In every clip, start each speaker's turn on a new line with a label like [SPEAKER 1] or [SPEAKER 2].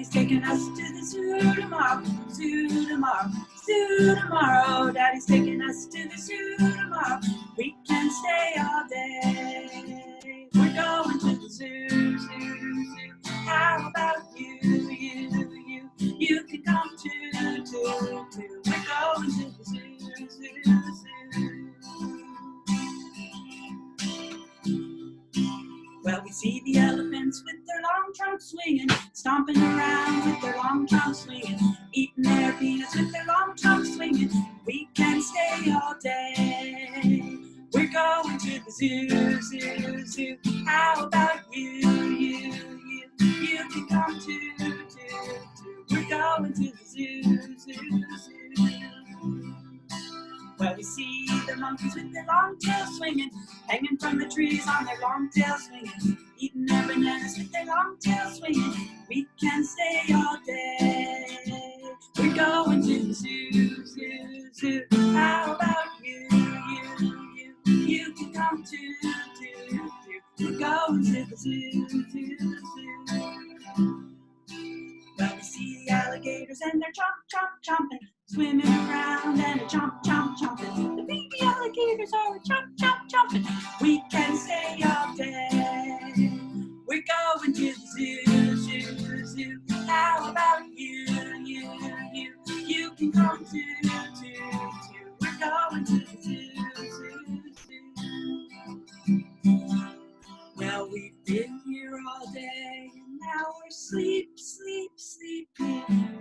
[SPEAKER 1] Daddy's taking us to the zoo tomorrow, zoo tomorrow, zoo tomorrow. Daddy's taking us to the zoo tomorrow. We can stay all day. We're going to the zoo, zoo, zoo. How about you, you can come too, too, too. We're going to the zoo, zoo, zoo. Well, we see the elephants with their long trunks swinging, stomping around with their long trunks swinging, eating their peanuts with their long trunks swinging. We can stay all day. We're going to the zoo, zoo, zoo. How about you can come too, too, too. We're going to the zoo, zoo, zoo. Well, we see the monkeys with their long tails swinging, hanging from the trees on their long tails swinging, eating their bananas with their long tails swinging. We can stay all day. We're going to the zoo, zoo, zoo. How about you can come too, too, too. We're going to the zoo, zoo, zoo. Well, we see the alligators and they're chomp, chomp, chomping, swimming around and a chomp, chomp, chomping. The baby alligators are a chomp, chomp, chomping. We can stay all day. We're going to the zoo, zoo, zoo. How about you can come too, too, too. We're going to the zoo, zoo, zoo. Well, we've been here all day and now we're sleepy.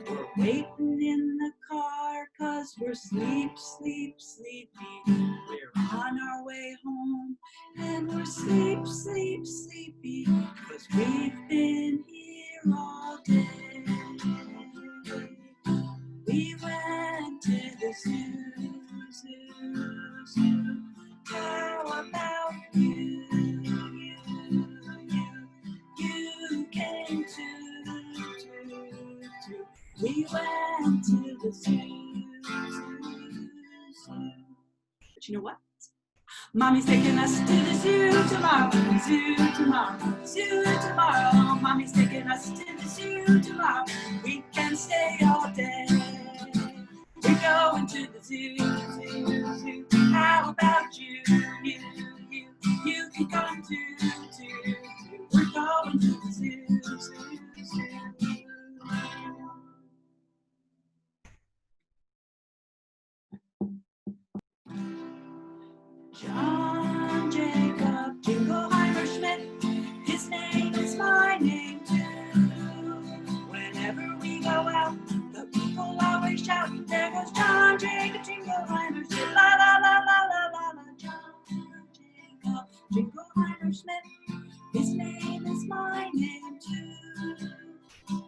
[SPEAKER 1] We're waiting in the car 'cause we're sleepy. We're on our way home and we're sleepy 'cause we've been here all day. We went to the zoo, zoo, zoo. How about you came too. We went to the zoo, zoo. But you know what? Mommy's taking us to the zoo tomorrow, zoo tomorrow, zoo tomorrow. Mommy's taking us to the zoo tomorrow. We can stay all day. We're going to the zoo, zoo, zoo. How about you can come too, too, too. We're going to the zoo, zoo, zoo. John Jacob Jingleheimer Schmidt, his name is my name too. Whenever we go out, the people always shout, there goes John Jacob Jingleheimer Schmidt, la la la la la la la. John Jacob Jingleheimer Schmidt, his name is my name too.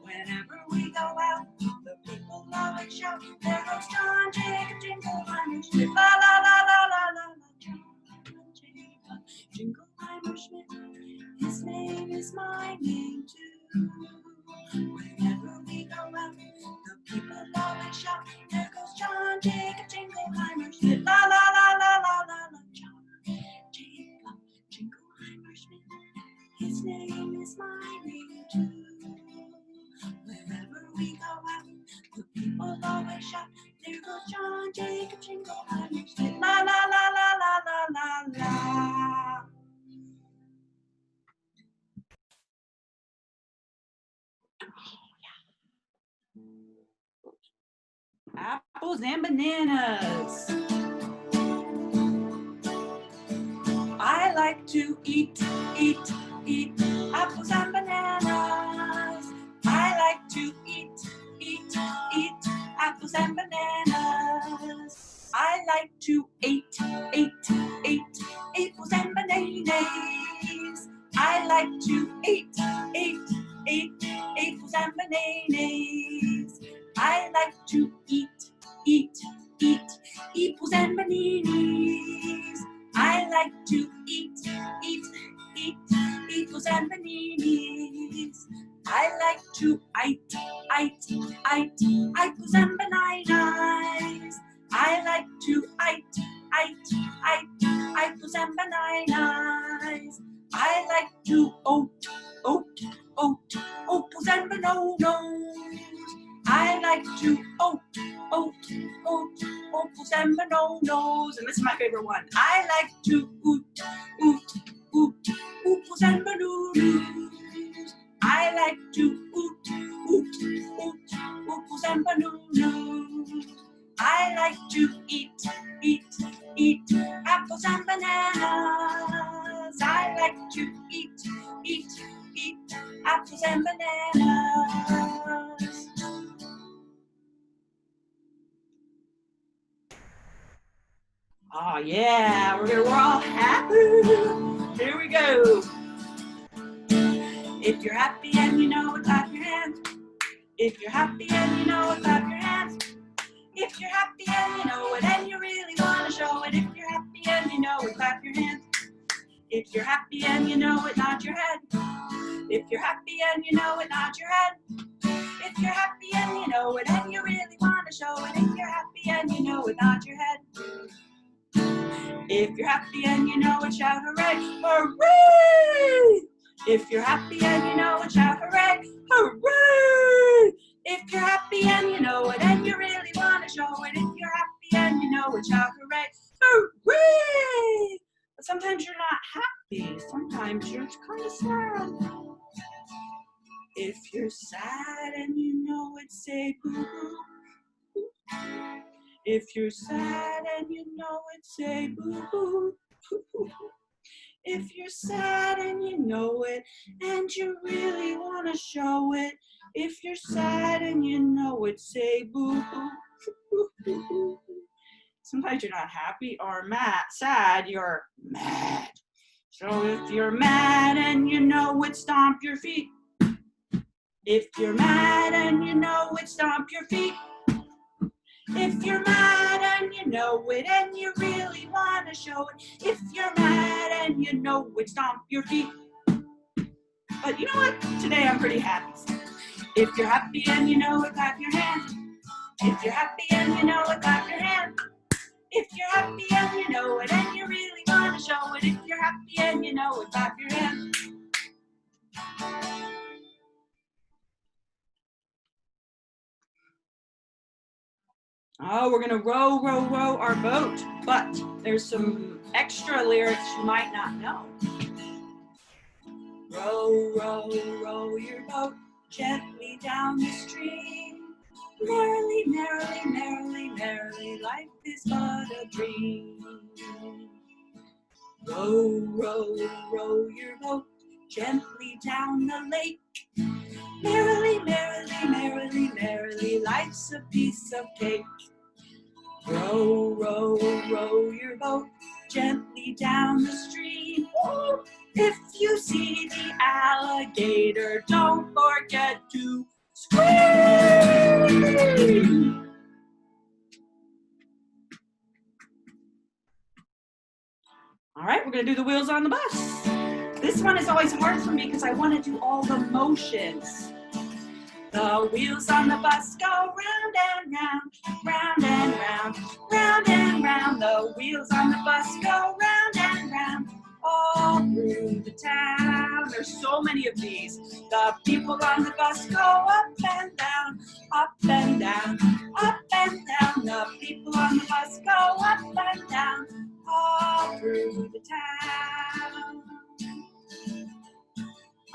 [SPEAKER 1] Whenever we go out, the people always shout, there goes John Jacob Jingleheimer Schmidt, la la la la la la. Jingleheimer Schmidt, his name is my name too. Whenever we go out, the people always shout, there goes John Jacob Jingleheimer Schmidt, la la la la la la la. John Jacob Jingleheimer Schmidt, his name is my name too. Whenever we go out, the people always shout, there goes John Jacob Jingleheimer Schmidt, la la la la la la la la. Apples and bananas. I like to eat apples and bananas. I like to eat apples and bananas. I like to eat apples and bananas. I like to eat apples and bananas. I like to eat apples and bananas. I like to eat apples and bananas. I like to eat apples and bananas. I like to eat apples and bananas. I like to oat apples and bananas. ooples and bananas. And this is my favorite one. I like to oot, oot, oot, ooples and bananas. I like to oot, oot, oot, ooples and bananas. I like to eat, eat, eat apples and bananas. I like to eat, eat, eat apples and bananas. Oh yeah, we're all happy. Here we go. If you're happy and you know it, clap your hands. If you're happy and you know it, clap your hands. If you're happy and you know it and you really want to show it. If you're happy and you know it, clap your hands. If you're happy and you know it, nod your head. If you're happy and you know it, nod your head. If you're happy and you know it and you really want to show it. If you're happy and you know it, nod your head. If you're happy and you know it, shout hooray, hooray! If you're happy and you know it, shout hooray, hooray! If you're happy and you know it and you really want to show it. If you're happy and you know it, shout hooray, hooray! But sometimes you're not happy. Sometimes you're kind of sad. If you're sad and you know it, say boo-hoo. If you're sad and you know it, say boo-hoo. If you're sad and you know it and you really want to show it. If you're sad and you know it, say boo-hoo. Sometimes you're not happy or sad, you're mad. So if you're mad and you know it, stomp your feet. If you're mad and you know it, stomp your feet. If you're mad and you know it and you really want to show it. If you're mad and you know it, stomp your feet. But you know what? Today I'm pretty happy. If you're happy and you know it, clap your hands. If you're happy and you know it, clap your hands. If you're happy and you know it and you really want to show it. If you're happy and you know it, clap your hands. Oh, we're gonna row, row, row our boat, but there's some extra lyrics you might not know. Row, row, row your boat gently down the stream. Merrily, merrily, merrily, merrily, life is but a dream. Row, row, row your boat gently down the lake. Merrily, merrily, merrily, merrily, life's a piece of cake. Row, row, row your boat gently down the stream. Ooh, if you see the alligator, don't forget to scream. All right, we're gonna do the wheels on the bus. This one is always hard for me because I want to do all the motions. The wheels on the bus go round and round, round and round, round and round. The wheels on the bus go round and round, all through the town. There's so many of these. The people on the bus go up and down, up and down, up and down. The people on the bus go up and down, all through the town.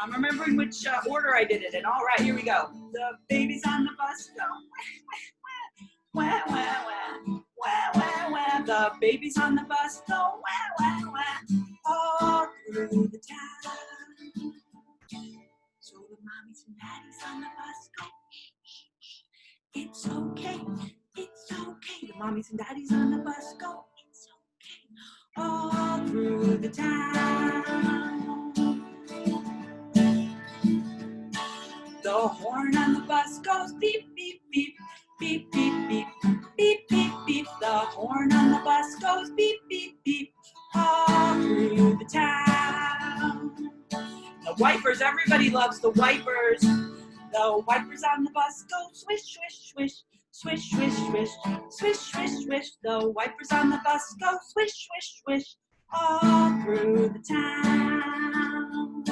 [SPEAKER 1] I'm remembering which order I did it in. All right, here we go. The babies on the bus go wah, wah, wah, wah, wah, wah. The babies on the bus go wah, wah, wah, all through the town. So the mommies and daddies on the bus go shh, shh, shh. It's okay, it's okay. The mommies and daddies on the bus go, it's okay, all through the town. The horn on the bus goes beep, beep, beep, beep, beep, beep, beep, beep, beep. The horn on the bus goes beep, beep, beep, all through the town. The wipers, everybody loves the wipers. The wipers on the bus go swish, swish, swish, swish, swish, swish, swish, swish, swish. The wipers on the bus go swish, swish, swish, all through the town.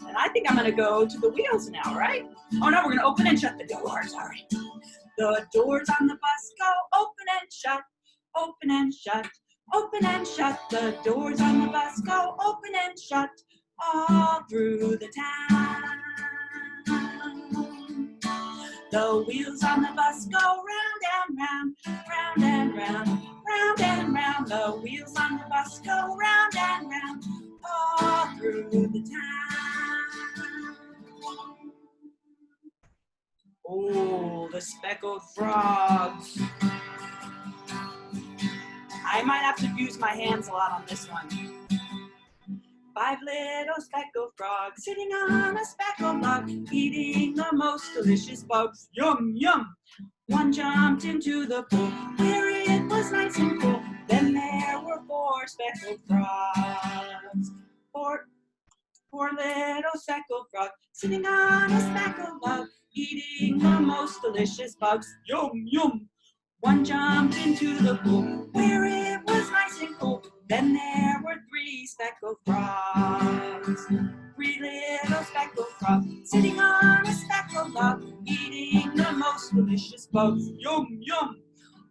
[SPEAKER 1] And I think I'm gonna go to the wheels now, right? Oh no, we're gonna open and shut the doors, all right. The doors on the bus go open and shut, open and shut. Open and shut, the doors on the bus go open and shut all through the town. The wheels on the bus go round and round, round and round, round and round. The wheels on the bus go round and round all through the town. Oh, the speckled frogs. I might have to use my hands a lot on this one. 5 little speckled frogs sitting on a speckled log, eating the most delicious bugs. Yum, yum. One jumped into the pool where it was nice and cool. Then there were 4 speckled frogs. Four little speckled frogs sitting on a speckled log, eating the most delicious bugs. Yum, yum. One jumped into the pool where it was nice and cool. Then there were 3 speckled frogs. 3 little speckled frogs sitting on a speckled log, eating the most delicious bugs. Yum, yum.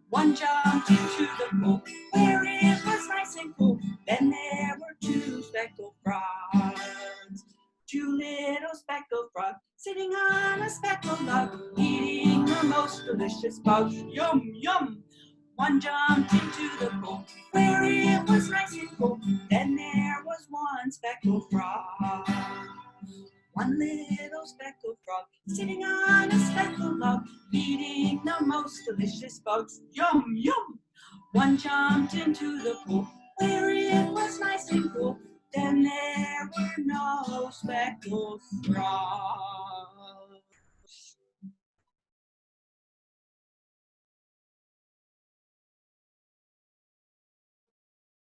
[SPEAKER 1] One jumped into the pool where it was nice and cool. Then there were 2 speckled frogs. 2 little speckled frogs sitting on a speckled log, eating the most delicious bugs. Yum, yum. One jumped into the pool where it was nice and cool. Then there was 1 speckled frog. 1 little speckled frog sitting on a speckled log, eating the most delicious bugs. Yum, yum. One jumped into the pool where it was nice and cool. Then there were no speckled frogs.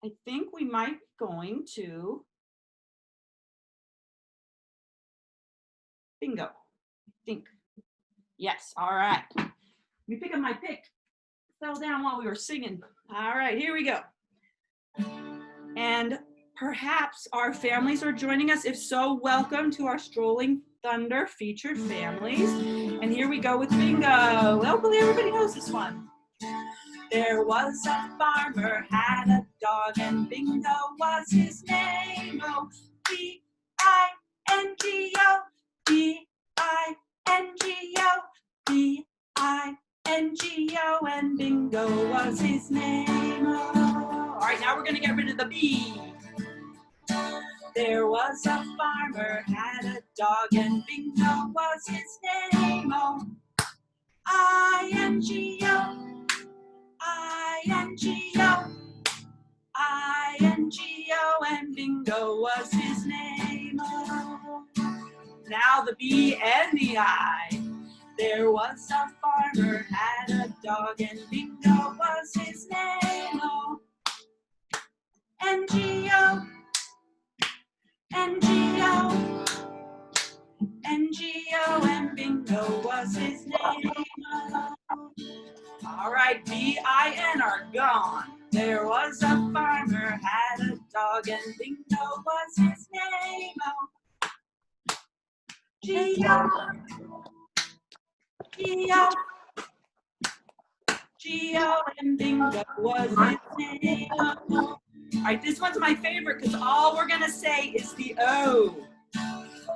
[SPEAKER 1] I think we might be going to bingo. I think. Yes, all right. Let me pick up my pick. Fell down while we were singing. All right, here we go. And perhaps our families are joining us. If so, welcome to our Strolling Thunder featured families. And here we go with bingo. Hopefully everybody knows this one. There was a farmer, had a dog, and Bingo was his name. Oh, B-I-N-G-O, B-I-N-G-O, B-I-N-G-O, and Bingo was his name. Oh. All right, now we're gonna get rid of the B. There was a farmer, had a dog, and Bingo was his name. Oh, I-N-G-O, I-N-G-O, I-N-G-O, and Bingo was his name. Oh. Now the B and the I. There was a farmer, had a dog, and Bingo was his name. Oh. N-G-O, N-G-O, N-G-O, and Bingo was his name. Oh. All right, B-I-N are gone. There was a farmer, had a dog, and Bingo was his name. Oh. G-O, G-O, G-O, and Bingo was his name. Oh. All right, this one's my favorite because all we're going to say is the O.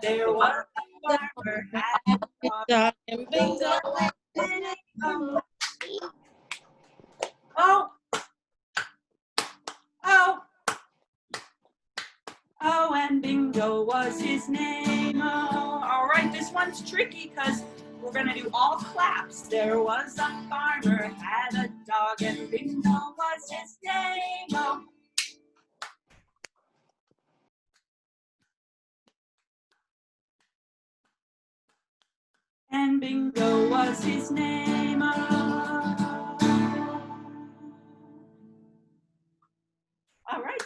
[SPEAKER 1] There was a farmer, had a dog, and Bingo was his name. Oh. Oh, oh, oh, and Bingo was his name. Oh, all right, this one's tricky because we're gonna do all claps. There was a farmer, had a dog, and Bingo was his name. Oh. And Bingo was his name. Oh. All right,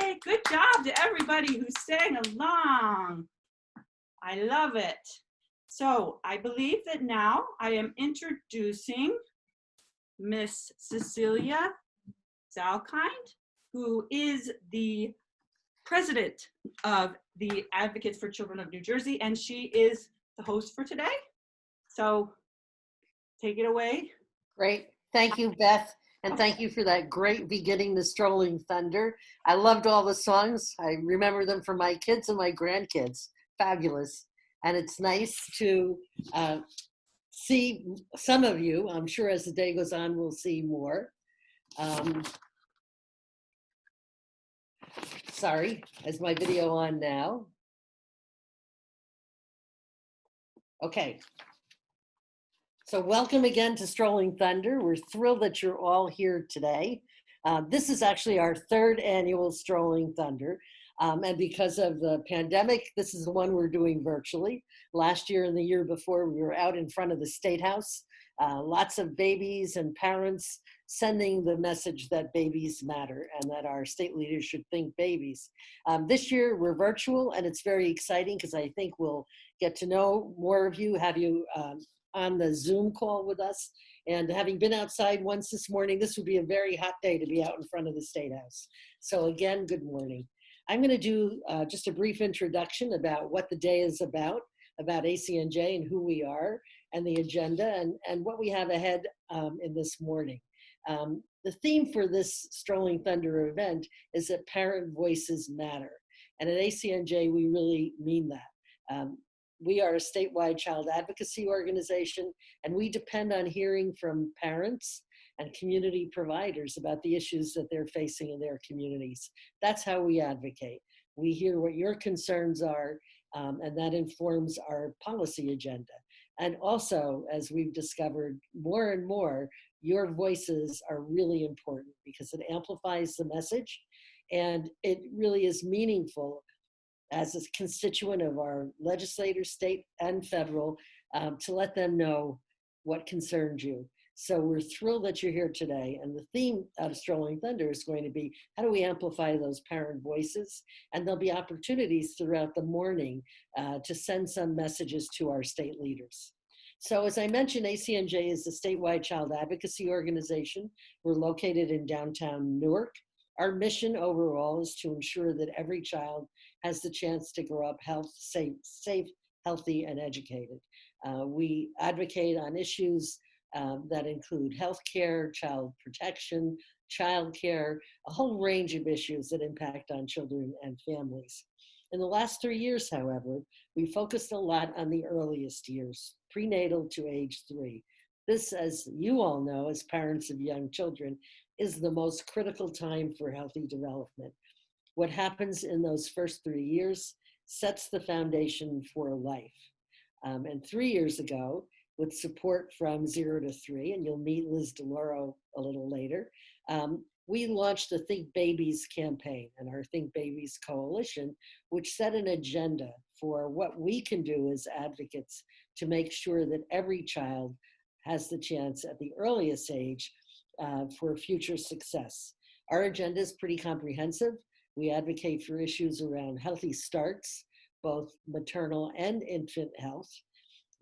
[SPEAKER 1] yay! Good job to everybody who sang along. I love it. So I believe that now I am introducing Miss Cecilia Zalkind, who is the president of the Advocates for Children of New Jersey, and she is the host for today. So take it away.
[SPEAKER 2] Great. Thank you, Beth. And thank you for that great beginning to Strolling Thunder. I loved all the songs. I remember them from my kids and my grandkids. Fabulous. And it's nice to see some of you. I'm sure as the day goes on, we'll see more. Sorry, is my video on now? Okay. So welcome again to Strolling Thunder. We're thrilled that you're all here today. This is actually our third annual Strolling Thunder. And because of the pandemic, this is the one we're doing virtually. Last year and the year before, we were out in front of the State House. Lots of babies and parents sending the message that babies matter and that our state leaders should think babies. This year we're virtual, and it's very exciting because I think we'll get to know more of you, have you on the Zoom call with us. And having been outside once this morning, this would be a very hot day to be out in front of the State House. So again, good morning. I'm going to do just a brief introduction about what the day is about ACNJ and who we are and the agenda and what we have ahead in this morning. The theme for this Strolling Thunder event is that parent voices matter. And at ACNJ, we really mean that. We are a statewide child advocacy organization, and we depend on hearing from parents and community providers about the issues that they're facing in their communities. That's how we advocate. We hear what your concerns are, and that informs our policy agenda. And also, as we've discovered more and more, your voices are really important because it amplifies the message, and it really is meaningful as a constituent of our legislators, state and federal, to let them know what concerns you. So we're thrilled that you're here today. And the theme of Strolling Thunder is going to be, how do we amplify those parent voices? And there'll be opportunities throughout the morning to send some messages to our state leaders. So as I mentioned, ACNJ is a statewide child advocacy organization. We're located in downtown Newark. Our mission overall is to ensure that every child has the chance to grow up safe, healthy, and educated. We advocate on issues that include healthcare, child protection, childcare, a whole range of issues that impact on children and families. In the last 3 years, however, we focused a lot on the earliest years, prenatal to age 3. This, as you all know, as parents of young children, is the most critical time for healthy development. What happens in those first 3 years sets the foundation for life. And 3 years ago, with support from 0 to 3, and you'll meet Liz DeLauro a little later, we launched the Think Babies campaign and our Think Babies Coalition, which set an agenda for what we can do as advocates to make sure that every child has the chance at the earliest age for future success. Our agenda is pretty comprehensive. We advocate for issues around healthy starts, both maternal and infant health.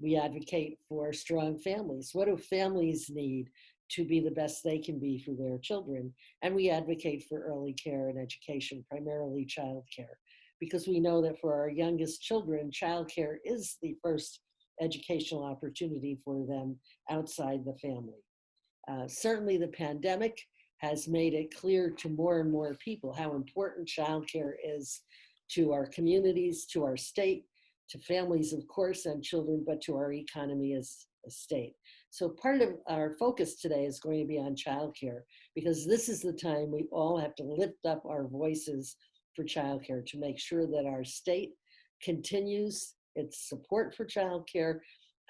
[SPEAKER 2] We advocate for strong families. What do families need to be the best they can be for their children? And we advocate for early care and education, primarily childcare, because we know that for our youngest children, childcare is the first educational opportunity for them outside the family. Certainly the pandemic has made it clear to more and more people how important childcare is to our communities, to our state, to families, of course, and children, but to our economy as a state. So part of our focus today is going to be on childcare, because this is the time we all have to lift up our voices for childcare to make sure that our state continues its support for childcare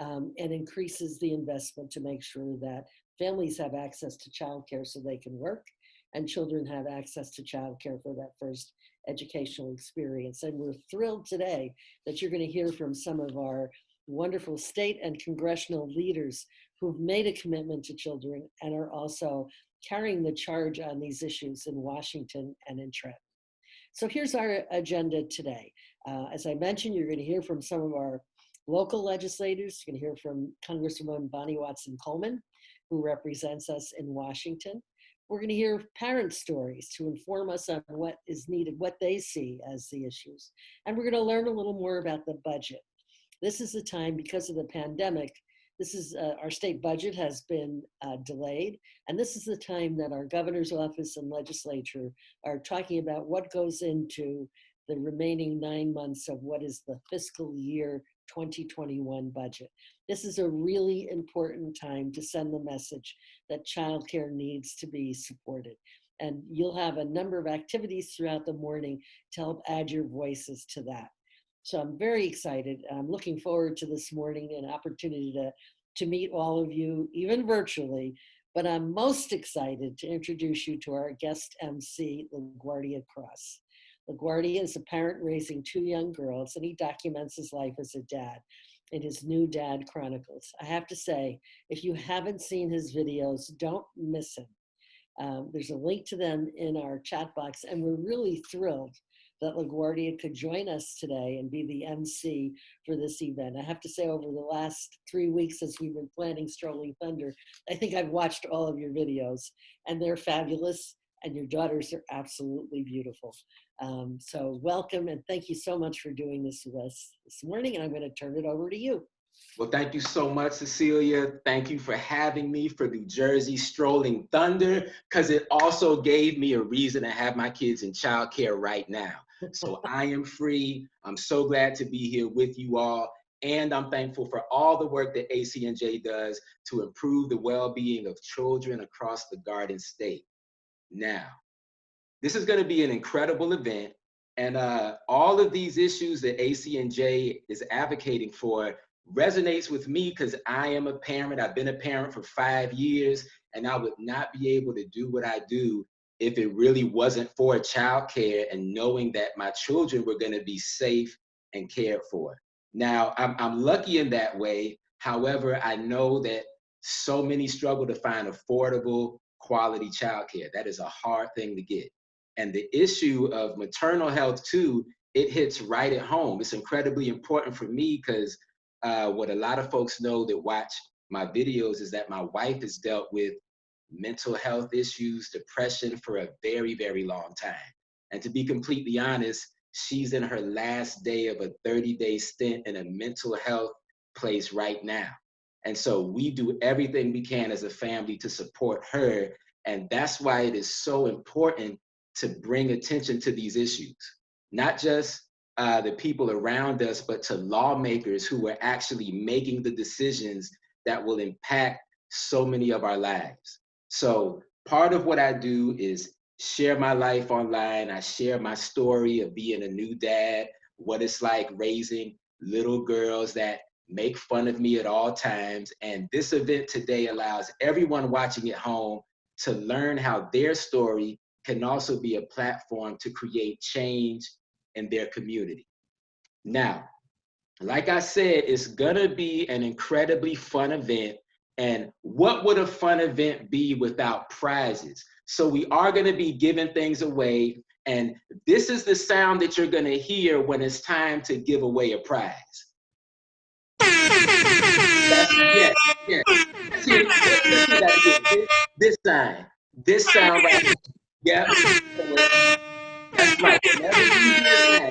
[SPEAKER 2] and increases the investment to make sure that families have access to childcare so they can work, and children have access to childcare for that first educational experience. And we're thrilled today that you're going to hear from some of our wonderful state and congressional leaders who've made a commitment to children and are also carrying the charge on these issues in Washington and in Trenton. So here's our agenda today. As I mentioned, you're going to hear from some of our local legislators. You're going to hear from Congresswoman Bonnie Watson Coleman, who represents us in Washington. We're going to hear parent stories to inform us on what is needed, what they see as the issues. And we're going to learn a little more about the budget. This is the time, because of the pandemic, This is our state budget has been delayed, and this is the time that our governor's office and legislature are talking about what goes into the remaining 9 months of what is the fiscal year 2021 budget. This is a really important time to send the message that childcare needs to be supported. And you'll have a number of activities throughout the morning to help add your voices to that. So I'm very excited. I'm looking forward to this morning, an opportunity to meet all of you, even virtually. But I'm most excited to introduce you to our guest MC, LaGuardia Cross. LaGuardia is a parent raising 2 young girls, and he documents his life as a dad in his New Dad Chronicles. I have to say, if you haven't seen his videos, don't miss him. There's a link to them in our chat box, and we're really thrilled that LaGuardia could join us today and be the MC for this event. I have to say, over the last 3 weeks as we've been planning Strolling Thunder, I think I've watched all of your videos, and they're fabulous, and your daughters are absolutely beautiful. So welcome, and thank you so much for doing this with us this morning, and I'm going to turn it over to you.
[SPEAKER 3] Well, thank you so much, Cecilia. Thank you for having me for New Jersey Strolling Thunder, because it also gave me a reason to have my kids in childcare right now. So I am free. I'm so glad to be here with you all. And I'm thankful for all the work that ACNJ does to improve the well-being of children across the Garden State. Now, this is going to be an incredible event. And all of these issues that ACNJ is advocating for resonates with me because I am a parent. I've been a parent for 5 years, and I would not be able to do what I do if it really wasn't for childcare and knowing that my children were going to be safe and cared for. Now, I'm lucky in that way. However, I know that so many struggle to find affordable, quality childcare. That is a hard thing to get. And the issue of maternal health too, it hits right at home. It's incredibly important for me because what a lot of folks know that watch my videos is that my wife has dealt with mental health issues, depression for a very, very long time. And to be completely honest, she's in her last day of a 30-day stint in a mental health place right now. And so we do everything we can as a family to support her. And that's why it is so important to bring attention to these issues, not just the people around us, but to lawmakers who are actually making the decisions that will impact so many of our lives. So part of what I do is share my life online. I share my story of being a new dad, what it's like raising little girls that make fun of me at all times. And this event today allows everyone watching at home to learn how their story can also be a platform to create change in their community. Now, like I said, it's gonna be an incredibly fun event. And what would a fun event be without prizes? So we are gonna be giving things away. And this is the sound that you're gonna hear when it's time to give away a prize. Yes, yes. This sound right here. Yep. That's right. Whenever you hear that,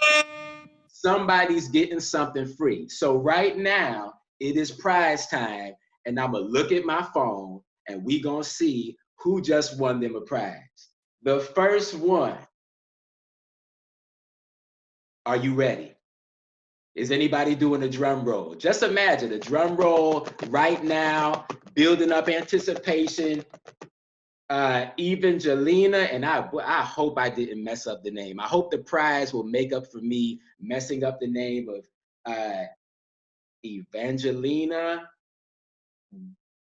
[SPEAKER 3] somebody's getting something free. So right now, it is prize time, and I'm gonna look at my phone, and we gonna see who just won them a prize. The first one. Are you ready? Is anybody doing a drum roll? Just imagine a drum roll right now, building up anticipation. Evangelina, and I hope I didn't mess up the name. I hope the prize will make up for me messing up the name of Evangelina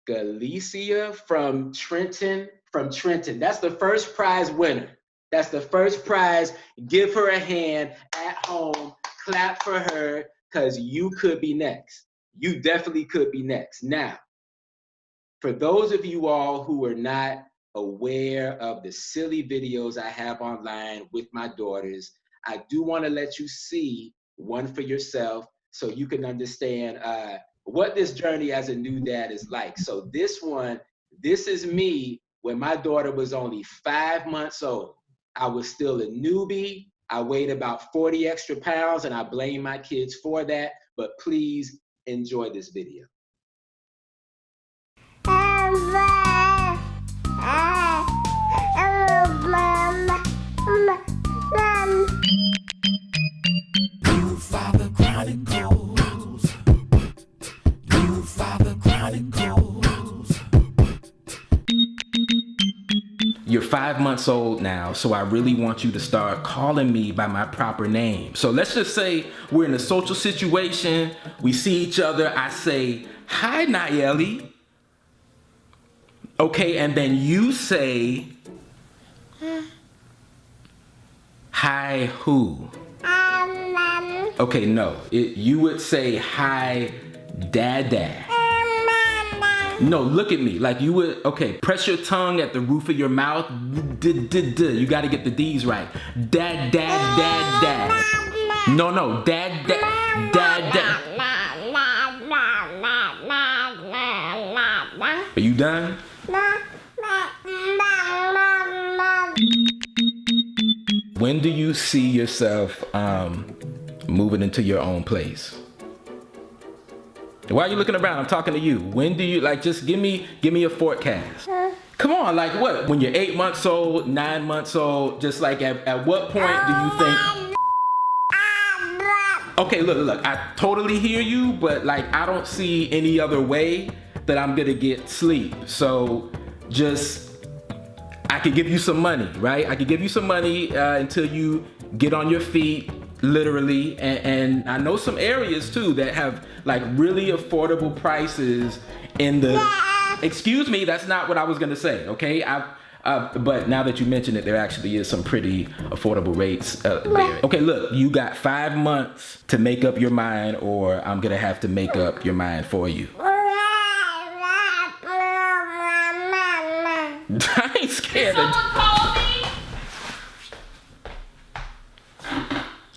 [SPEAKER 3] Galicia from Trenton. That's the first prize winner. That's the first prize. Give her a hand at home. Clap for her, because you could be next. You definitely could be next. Now, for those of you all who are not aware of the silly videos I have online with my daughters, I do want to let you see one for yourself so you can understand what this journey as a new dad is like. So this is me when my daughter was only 5 months old. I was still a newbie. I weighed about 40 extra pounds, and I blame my kids for that, but please enjoy this video.
[SPEAKER 4] You're 5 months old now, so I really want you to start calling me by my proper name. So let's just say we're in a social situation, we see each other, I say, "Hi, Nayeli." Okay, and then you say, "Hi, who?" Okay, no, you would say, "Hi, Dada." No, look at me. Like you would, okay, press your tongue at the roof of your mouth. You got to get the D's right. Dad, dad, dad, dad. No, dad, dad, dad, dad. Are you done? When do you see yourself moving into your own place? Why are you looking around? I'm talking to you. When do you, like, just give me a forecast. Come on, like what? When you're 8 months old, 9 months old, just like at what point do you think? Okay, look, I totally hear you, but like I don't see any other way that I'm gonna get sleep. So I could give you some money, right? I could give you some money until you get on your feet, literally. And I know some areas too that have like really affordable prices in the, excuse me, that's not what I was gonna say, okay? But now that you mention it, there actually is some pretty affordable rates there. Okay, look, you got 5 months to make up your mind or I'm gonna have to make up your mind for you. I ain't scared of.
[SPEAKER 5] Someone call me?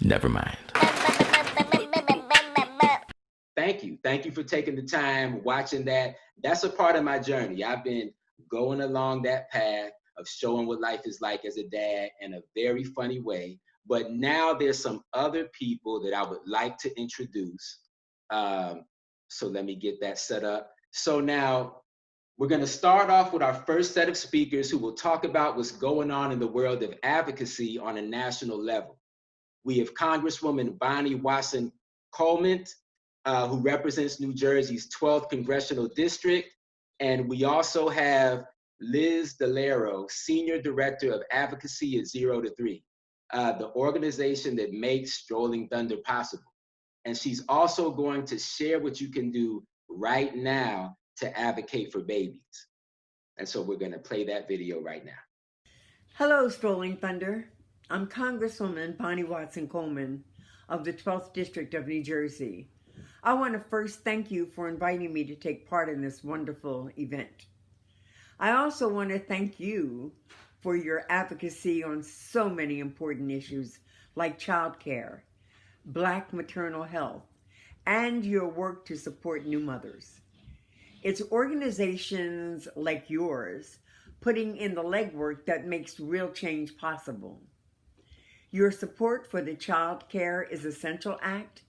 [SPEAKER 4] Never mind.
[SPEAKER 3] Thank you for taking the time, watching that. That's a part of my journey. I've been going along that path of showing what life is like as a dad in a very funny way. But now there's some other people that I would like to introduce. So let me get that set up. So now we're going to start off with our first set of speakers who will talk about what's going on in the world of advocacy on a national level. We have Congresswoman Bonnie Watson Coleman, who represents New Jersey's 12th Congressional District. And we also have Liz Delero, Senior Director of Advocacy at 0 to 3, the organization that makes Strolling Thunder possible. And she's also going to share what you can do right now to advocate for babies. And so we're going to play that video right now.
[SPEAKER 6] Hello, Strolling Thunder. I'm Congresswoman Bonnie Watson Coleman of the 12th District of New Jersey. I want to first thank you for inviting me to take part in this wonderful event. I also want to thank you for your advocacy on so many important issues like childcare, Black maternal health, and your work to support new mothers. It's organizations like yours putting in the legwork that makes real change possible. Your support for the Child Care is Essential Act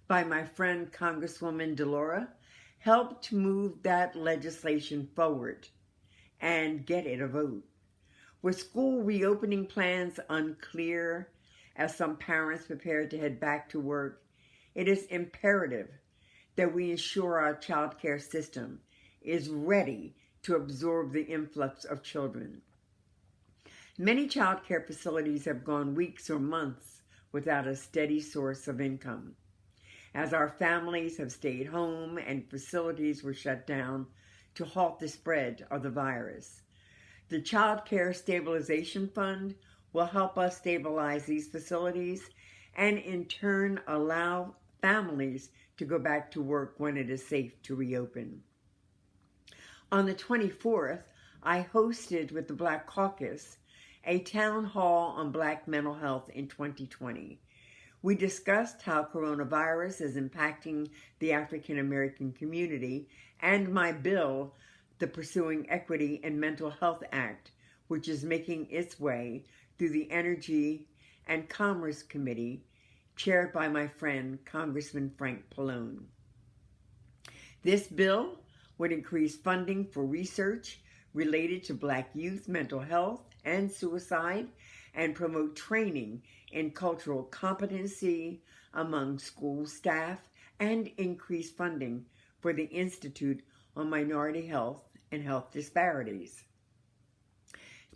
[SPEAKER 6] by my friend Congresswoman Delora helped move that legislation forward and get it a vote. With school reopening plans unclear as some parents prepare to head back to work, it is imperative that we ensure our child care system is ready to absorb the influx of children. Many child care facilities have gone weeks or months without a steady source of income, as our families have stayed home and facilities were shut down to halt the spread of the virus. The Child Care Stabilization Fund will help us stabilize these facilities and in turn allow families to go back to work when it is safe to reopen. On the 24th, I hosted with the Black Caucus a town hall on Black mental health in 2020. We discussed how coronavirus is impacting the African American community and my bill, the Pursuing Equity in Mental Health Act, which is making its way through the Energy and Commerce Committee, chaired by my friend, Congressman Frank Pallone. This bill would increase funding for research related to Black youth mental health and suicide, and promote training in cultural competency among school staff, and increase funding for the Institute on Minority Health and Health Disparities.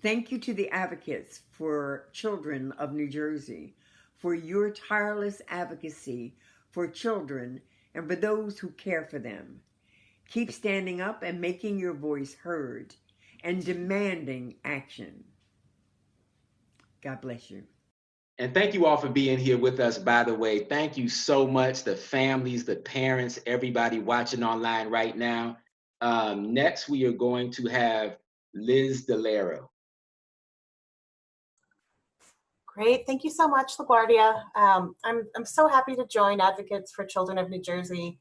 [SPEAKER 6] Thank you to the advocates for children of New Jersey for your tireless advocacy for children and for those who care for them. Keep standing up and making your voice heard and demanding action. God bless you.
[SPEAKER 3] And thank you all for being here with us, by the way. Thank you so much, the families, the parents, everybody watching online right now. Next, we are going to have Liz Delero.
[SPEAKER 5] Great, thank you so much, LaGuardia. I'm so happy to join Advocates for Children of New Jersey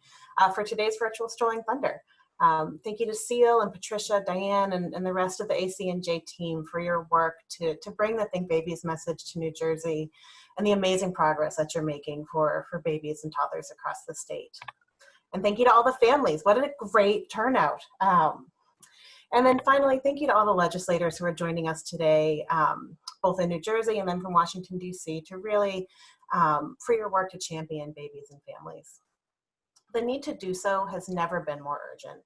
[SPEAKER 5] for today's virtual Strolling Thunder. Thank you to Seal and Patricia, Diane, and the rest of the ACNJ team for your work to bring the Think Babies message to New Jersey and the amazing progress that you're making for babies and toddlers across the state. And thank you to all the families. What a great turnout. And then finally, thank you to all the legislators who are joining us today, both in New Jersey and then from Washington, D.C., to really, for your work to champion babies and families. The need to do so has never been more urgent.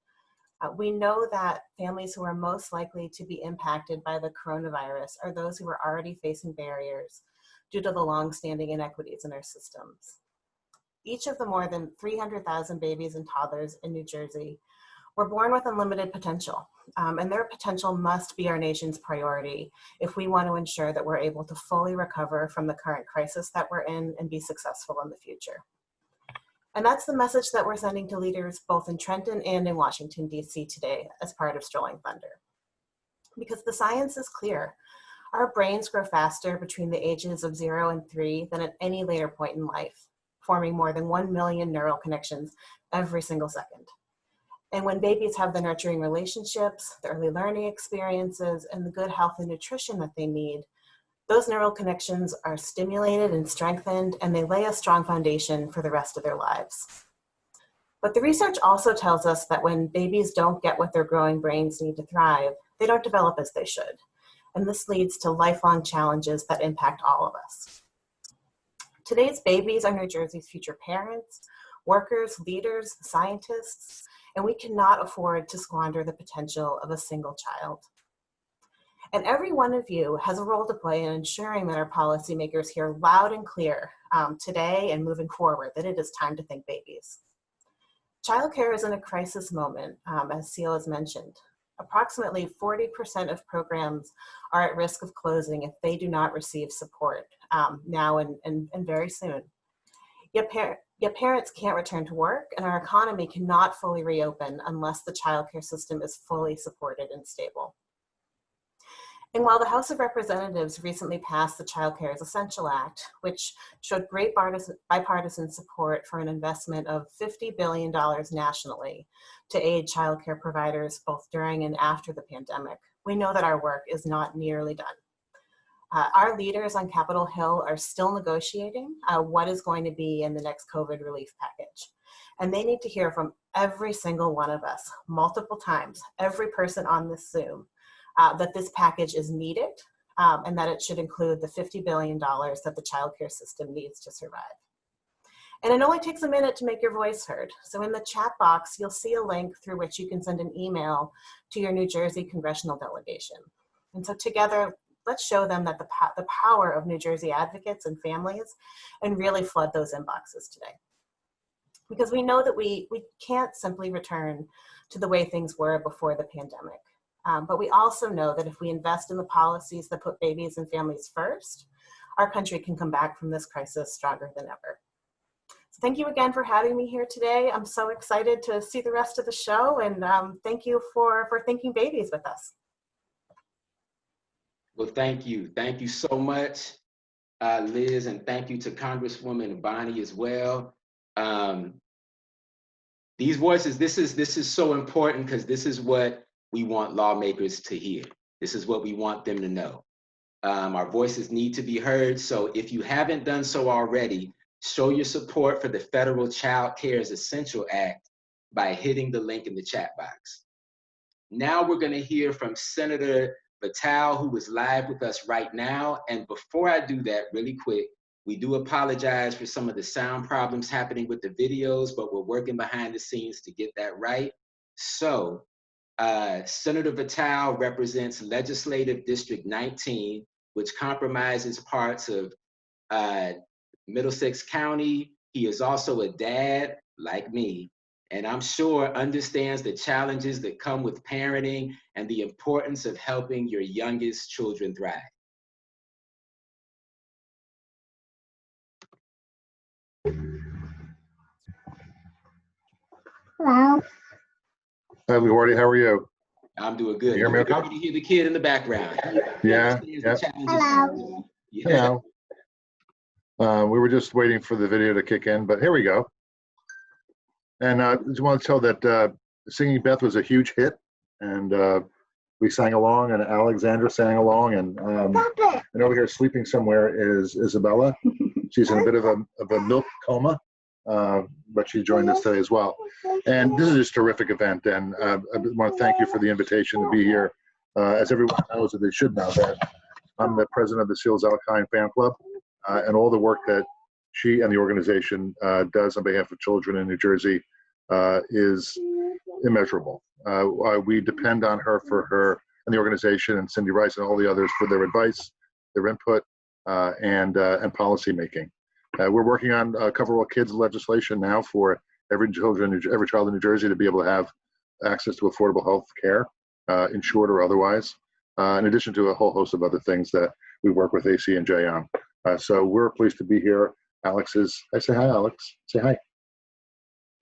[SPEAKER 5] We know that families who are most likely to be impacted by the coronavirus are those who are already facing barriers due to the long-standing inequities in our systems. Each of the more than 300,000 babies and toddlers in New Jersey were born with unlimited potential, and their potential must be our nation's priority if we want to ensure that we're able to fully recover from the current crisis that we're in and be successful in the future. And that's the message that we're sending to leaders both in Trenton and in Washington, D.C. today as part of Strolling Thunder. Because the science is clear. Our brains grow faster between the ages of 0 and 3 than at any later point in life, forming more than 1 million neural connections every single second. And when babies have the nurturing relationships, the early learning experiences, and the good health and nutrition that they need, those neural connections are stimulated and strengthened, and they lay a strong foundation for the rest of their lives. But the research also tells us that when babies don't get what their growing brains need to thrive, they don't develop as they should. And this leads to lifelong challenges that impact all of us. Today's babies are New Jersey's future parents, workers, leaders, scientists, and we cannot afford to squander the potential of a single child. And every one of you has a role to play in ensuring that our policymakers hear loud and clear today and moving forward that it is time to think babies. Childcare is in a crisis moment, as Seal has mentioned. Approximately 40% of programs are at risk of closing if they do not receive support now and very soon. Yet parents can't return to work, and our economy cannot fully reopen unless the childcare system is fully supported and stable. And while the House of Representatives recently passed the Child Care is Essential Act, which showed great bipartisan support for an investment of $50 billion nationally to aid child care providers both during and after the pandemic, we know that our work is not nearly done. Our leaders on Capitol Hill are still negotiating what is going to be in the next COVID relief package. And they need to hear from every single one of us, multiple times, every person on this Zoom, that this package is needed and that it should include the $50 billion that the childcare system needs to survive. And it only takes a minute to make your voice heard. So in the chat box, you'll see a link through which you can send an email to your New Jersey congressional delegation. And so together, let's show them that the power of New Jersey advocates and families and really flood those inboxes today. Because we know that we can't simply return to the way things were before the pandemic. But we also know that if we invest in the policies that put babies and families first, our country can come back from this crisis stronger than ever. So thank you again for having me here today. I'm so excited to see the rest of the show, and thank you for thinking babies with us.
[SPEAKER 3] Well, thank you. Thank you so much, Liz, and thank you to Congresswoman Bonnie as well. These voices, this is so important because this is what we want lawmakers to hear. This is what we want them to know. Our voices need to be heard. So if you haven't done so already, show your support for the Federal Child Care is Essential Act by hitting the link in the chat box. Now we're going to hear from Senator Vital, who is live with us right now. And before I do that, really quick, we do apologize for some of the sound problems happening with the videos, but we're working behind the scenes to get that right. So Senator Vital represents Legislative District 19, which compromises parts of Middlesex County. He is also a dad, like me, and I'm sure understands the challenges that come with parenting and the importance of helping your youngest children thrive.
[SPEAKER 7] Hello. Hi, LaGuardia, how are you?
[SPEAKER 3] I'm doing good.
[SPEAKER 7] You hear me okay?
[SPEAKER 3] You can hear the kid in the background. He
[SPEAKER 7] Yeah,
[SPEAKER 3] understands
[SPEAKER 7] yeah.
[SPEAKER 3] the challenges.
[SPEAKER 7] Hello.
[SPEAKER 3] Yeah.
[SPEAKER 7] Hello. We were just waiting for the video to kick in, but here we go. And I just want to tell that Singing Beth was a huge hit, and we sang along, and Alexandra sang along, and over here sleeping somewhere is Isabella. She's in a bit of a milk coma, but she joined us today as well. And this is just a terrific event, and I want to thank you for the invitation to be here. As everyone knows, that they should know, that I'm the president of the Seals Alkine Fan Club, and all the work that she and the organization does on behalf of children in New Jersey is immeasurable. We depend on her and the organization, and Cindy Rice and all the others for their advice, their input, and policy making. We're working on coverall kids legislation now for every child in New Jersey to be able to have access to affordable health care, insured or otherwise, in addition to a whole host of other things that we work with AC&J on. So we're pleased to be here. I say hi, Alex. Say hi.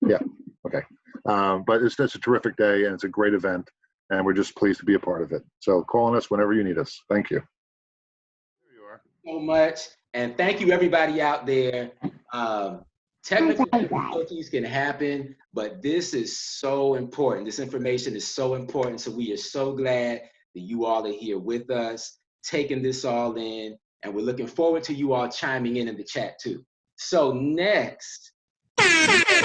[SPEAKER 7] Yeah, okay. But it's a terrific day, and it's a great event, and we're just pleased to be a part of it. So call on us whenever you need us. Thank you. There you are.
[SPEAKER 3] So much, and thank you everybody out there. Technical difficulties can happen, but this is so important. This information is so important, so we are so glad that you all are here with us, taking this all in, and we're looking forward to you all chiming in the chat too. So next, it's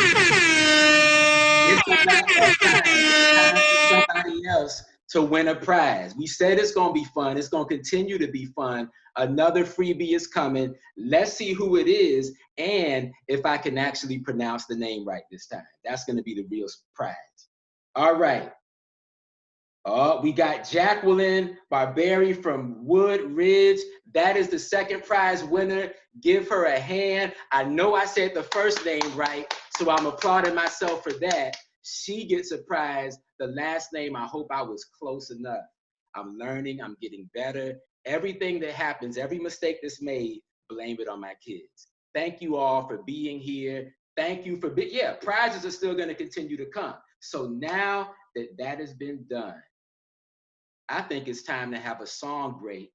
[SPEAKER 3] time for somebody else to win a prize. We said it's gonna be fun. It's gonna continue to be fun. Another freebie is coming. Let's see who it is and if I can actually pronounce the name right this time. That's gonna be the real prize. All right. We got Jacqueline Barberi from Wood Ridge. That is the second prize winner. Give her a hand. I know I said the first name right, so I'm applauding myself for that. She gets a prize. The last name, I hope I was close enough. I'm learning, I'm getting better. Everything that happens, every mistake that's made, blame it on my kids. Thank you all for being here. Thank you for prizes are still gonna continue to come. So now that has been done, I think it's time to have a song break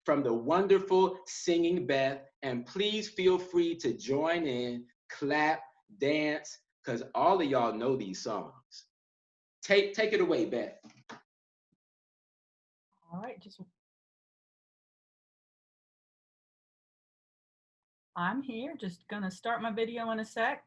[SPEAKER 3] from the wonderful Singing Beth, and please feel free to join in, clap, dance, because all of y'all know these songs. Take it away, Beth.
[SPEAKER 8] All right, I'm here, just gonna start my video in a sec.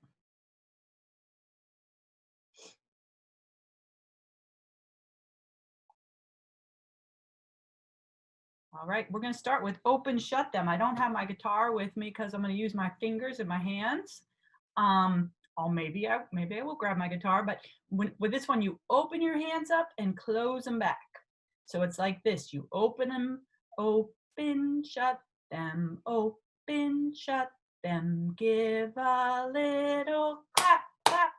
[SPEAKER 8] All right, we're gonna start with Open Shut Them. I don't have my guitar with me because I'm gonna use my fingers and my hands. Maybe I will grab my guitar, but with this one, you open your hands up and close them back. So it's like this, you open them, open, shut them, open, shut them, give a little clap, clap.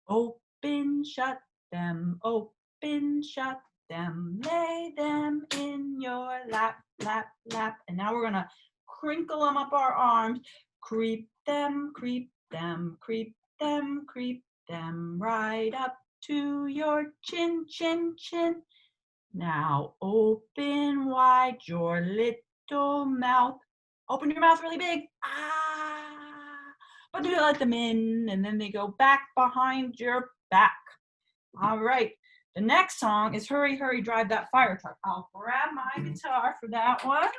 [SPEAKER 8] Open, shut them, open, shut them, lay them in your lap, lap, lap. And now we're gonna crinkle them up our arms, creep them, creep them, creep them, creep them right up to your chin, chin, chin. Now open wide your little mouth. Open your mouth really big. But do let them in, and then they go back behind your back. All right. The next song is Hurry, Hurry, Drive That Fire Truck. I'll grab my guitar for that one.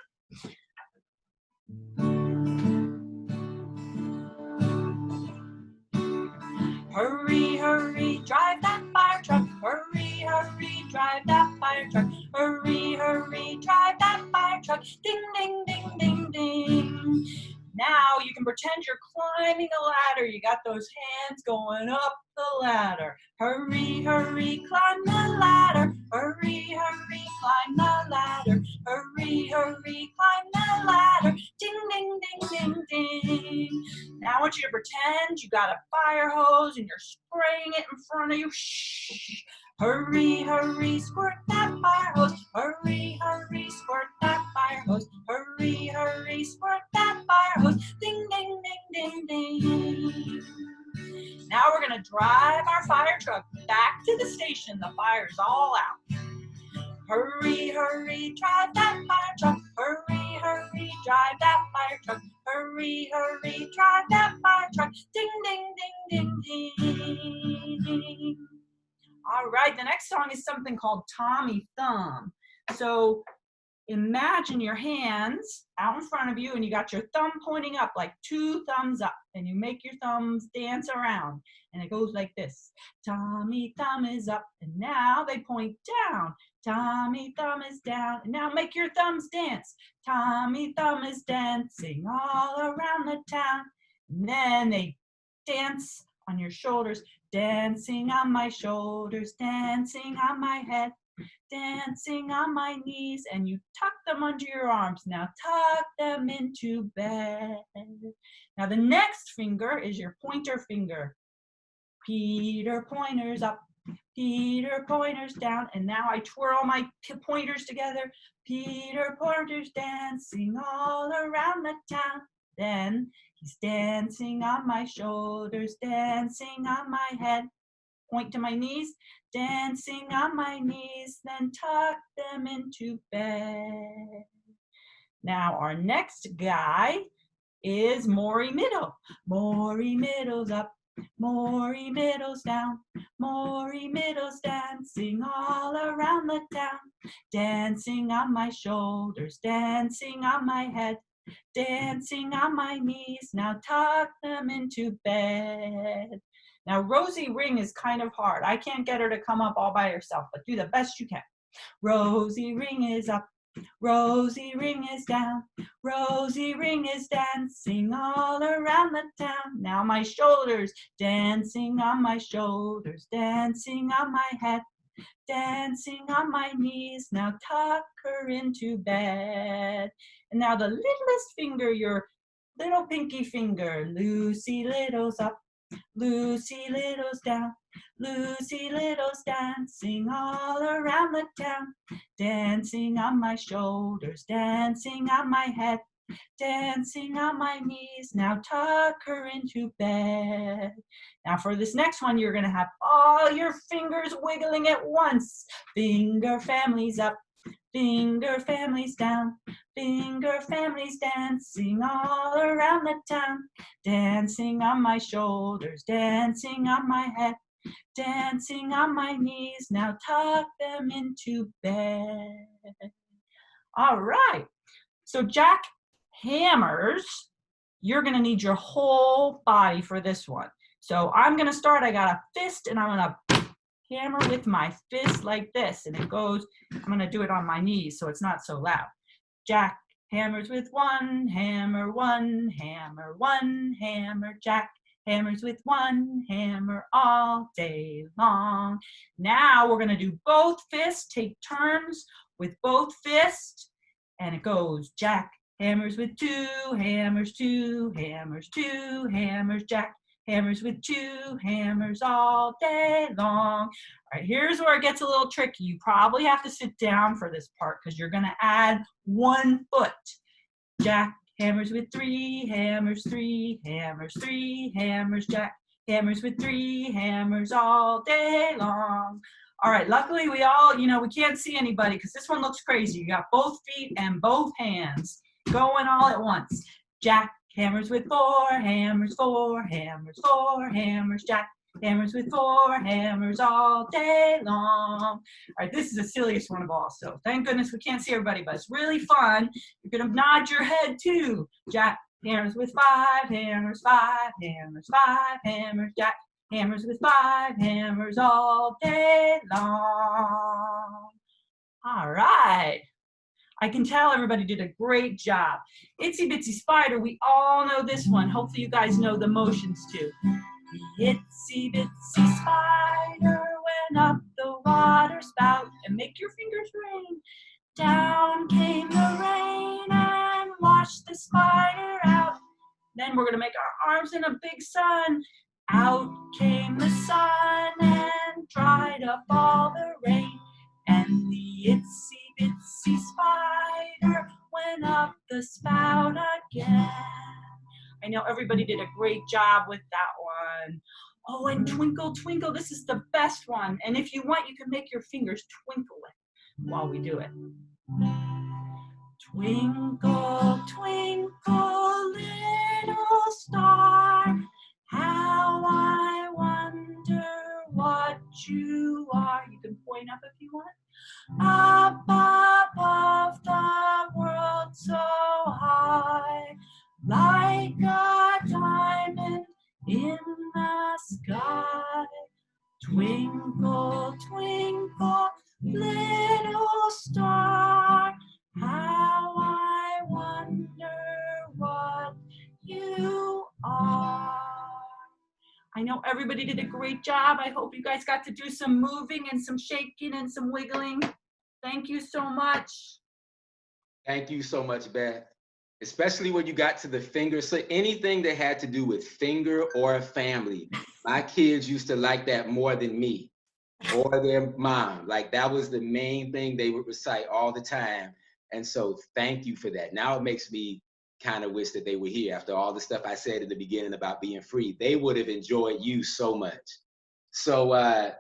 [SPEAKER 8] Hurry, hurry, drive that fire truck. Hurry, hurry, drive that fire truck. Hurry, hurry, drive that fire truck. Ding, ding, ding, ding, ding. Now you can pretend you're climbing a ladder. You got those hands going up the ladder. Hurry, hurry, climb the ladder. Hurry, hurry, climb the ladder. Hurry, hurry, climb the ladder. Ding, ding, ding, ding, ding. Now I want you to pretend you got a fire hose and you're spraying it in front of you. Shh. Hurry, hurry, squirt that fire hose. Hurry, hurry, squirt that fire hose. Hurry, hurry, squirt that fire hose. Ding, ding, ding, ding, ding. Now we're gonna drive our fire truck back to the station. The fire's all out. Hurry, hurry, drive that fire truck. Hurry, hurry, drive that fire truck. Hurry, hurry, drive that fire truck. Ding, ding, ding, ding, ding. All right, the next song is something called Tommy Thumb. So imagine your hands out in front of you and you got your thumb pointing up like 2 thumbs up, and you make your thumbs dance around and it goes like this. Tommy Thumb is up and now they point down. Tommy Thumb is down and now make your thumbs dance. Tommy Thumb is dancing all around the town. And then they dance on your shoulders, dancing on my shoulders, dancing on my head, dancing on my knees, and you tuck them under your arms. Now tuck them into bed. Now the next finger is your pointer finger. Peter Pointer's up, Peter Pointer's down, and now I twirl my pointers together. Peter Pointer's dancing all around the town. Then he's dancing on my shoulders, dancing on my head. Point to my knees, dancing on my knees, then tuck them into bed. Now our next guy is Maury Middle. Maury Middle's up, Maury Middle's down, Maury Middle's dancing all around the town. Dancing on my shoulders, dancing on my head, dancing on my knees, now tuck them into bed. Now Rosie Ring is kind of hard. I can't get her to come up all by herself, but do the best you can. Rosie Ring is up, Rosie Ring is down, Rosie Ring is dancing all around the town. Now my shoulders, dancing on my shoulders, dancing on my head, dancing on my knees, now tuck her into bed. And now the littlest finger, your little pinky finger, Lucy Little's up, Lucy Little's down, Lucy Little's dancing all around the town. Dancing on my shoulders, dancing on my head, dancing on my knees, now tuck her into bed. Now for this next one, you're gonna have all your fingers wiggling at once. Finger families up, finger families down, finger families dancing all around the town. Dancing on my shoulders, dancing on my head, dancing on my knees, now tuck them into bed. All right, so Jack Hammers, you're gonna need your whole body for this one. So I'm gonna start, I got a fist and I'm gonna hammer with my fist like this, and it goes, I'm gonna do it on my knees so it's not so loud. Jack hammers with one hammer, Jack hammers with one hammer all day long. Now we're gonna do both fists, take turns with both fists, and it goes, Jack hammers with two hammers, Jack hammers with two hammers all day long. All right, here's where it gets a little tricky. You probably have to sit down for this part because you're gonna add 1 foot. Jack hammers with three hammers, Jack hammers with 3 hammers all day long. All right, luckily we all, we can't see anybody because this one looks crazy. You got both feet and both hands going all at once. Jack hammers with 4 hammers, Jack hammers with 4 hammers all day long. All right, this is the silliest one of all, so thank goodness we can't see everybody, but it's really fun. You're gonna nod your head too. Jack hammers with 5 hammers, Jack Hammers with 5 hammers all day long. All right. I can tell everybody did a great job. Itsy Bitsy Spider, we all know this one. Hopefully you guys know the motions too. The itsy bitsy spider went up the water spout, and make your fingers rain. Down came the rain and washed the spider out. Then we're gonna make our arms in a big sun. Out came the sun and dried up all the rain. And the itsy bitsy spider went up the spout again. I know everybody did a great job with that one. Oh, and twinkle, twinkle, this is the best one. And if you want, you can make your fingers twinkle while we do it. Twinkle, twinkle, little star, how I wonder what you are. You can point up if you want. Up above the world so high, like a diamond in the sky. Twinkle, twinkle, little star, how I wonder what you are. I know everybody did a great job. I hope you guys got to do some moving and some shaking and some wiggling. Thank you so much.
[SPEAKER 3] Thank you so much, Beth. Especially when you got to the finger. So anything that had to do with finger or a family, my kids used to like that more than me or their mom. Like that was the main thing they would recite all the time. And so thank you for that. Now it makes me kind of wish that they were here after all the stuff I said in the beginning about being free. They would have enjoyed you so much. So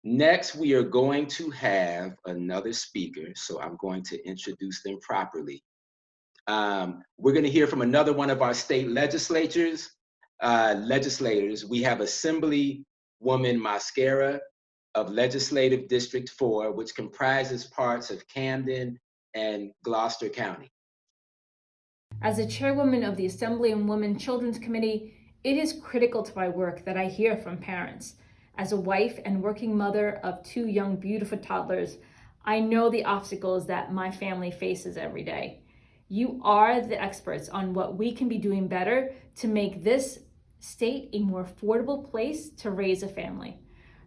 [SPEAKER 3] next we are going to have another speaker. So I'm going to introduce them properly. We're going to hear from another one of our state legislators. We have Assemblywoman Mascara of Legislative District 4, which comprises parts of Camden and Gloucester County.
[SPEAKER 9] As a chairwoman of the Assembly and Women Children's Committee, it is critical to my work that I hear from parents. As a wife and working mother of 2 young, beautiful toddlers, I know the obstacles that my family faces every day. You are the experts on what we can be doing better to make this state a more affordable place to raise a family.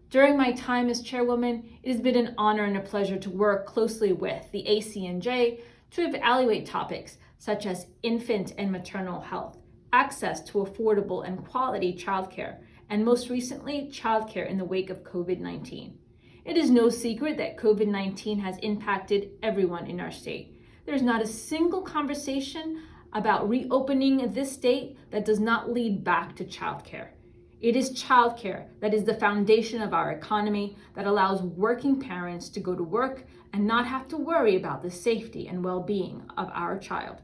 [SPEAKER 9] During my time as chairwoman, it has been an honor and a pleasure to work closely with the ACNJ to evaluate topics such as infant and maternal health, access to affordable and quality childcare, and most recently, childcare in the wake of COVID-19. It is no secret that COVID-19 has impacted everyone in our state. There's not a single conversation about reopening this state that does not lead back to childcare. It is childcare that is the foundation of our economy that allows working parents to go to work and not have to worry about the safety and well-being of our child.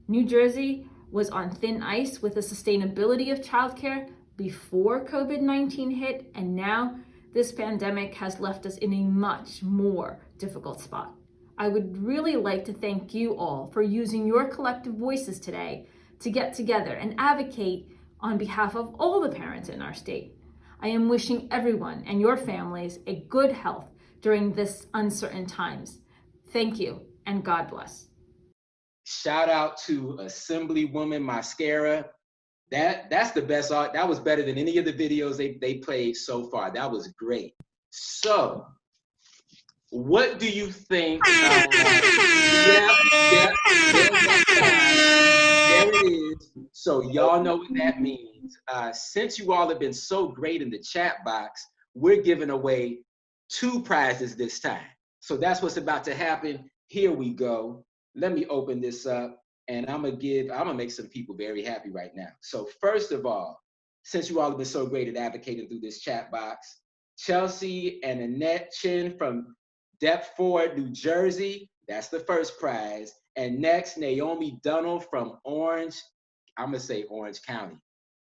[SPEAKER 9] New Jersey was on thin ice with the sustainability of childcare before COVID-19 hit, and now this pandemic has left us in a much more difficult spot. I would really like to thank you all for using your collective voices today to get together and advocate on behalf of all the parents in our state. I am wishing everyone and your families a good health during this uncertain times. Thank you, and God bless.
[SPEAKER 3] Shout out to Assemblywoman Mascara. That's the best art. That was better than any of the videos they played so far. That was great. So, what do you think? There it is. So y'all know what that means. Since you all have been so great in the chat box, we're giving away 2 prizes this time. So that's what's about to happen. Here we go. Let me open this up, and I'm gonna make some people very happy right now. So first of all, since you all have been so great at advocating through this chat box, Chelsea and Annette Chin from Deptford, New Jersey, that's the first prize. And next, Naomi Dunnell from Orange, I'm gonna say Orange County.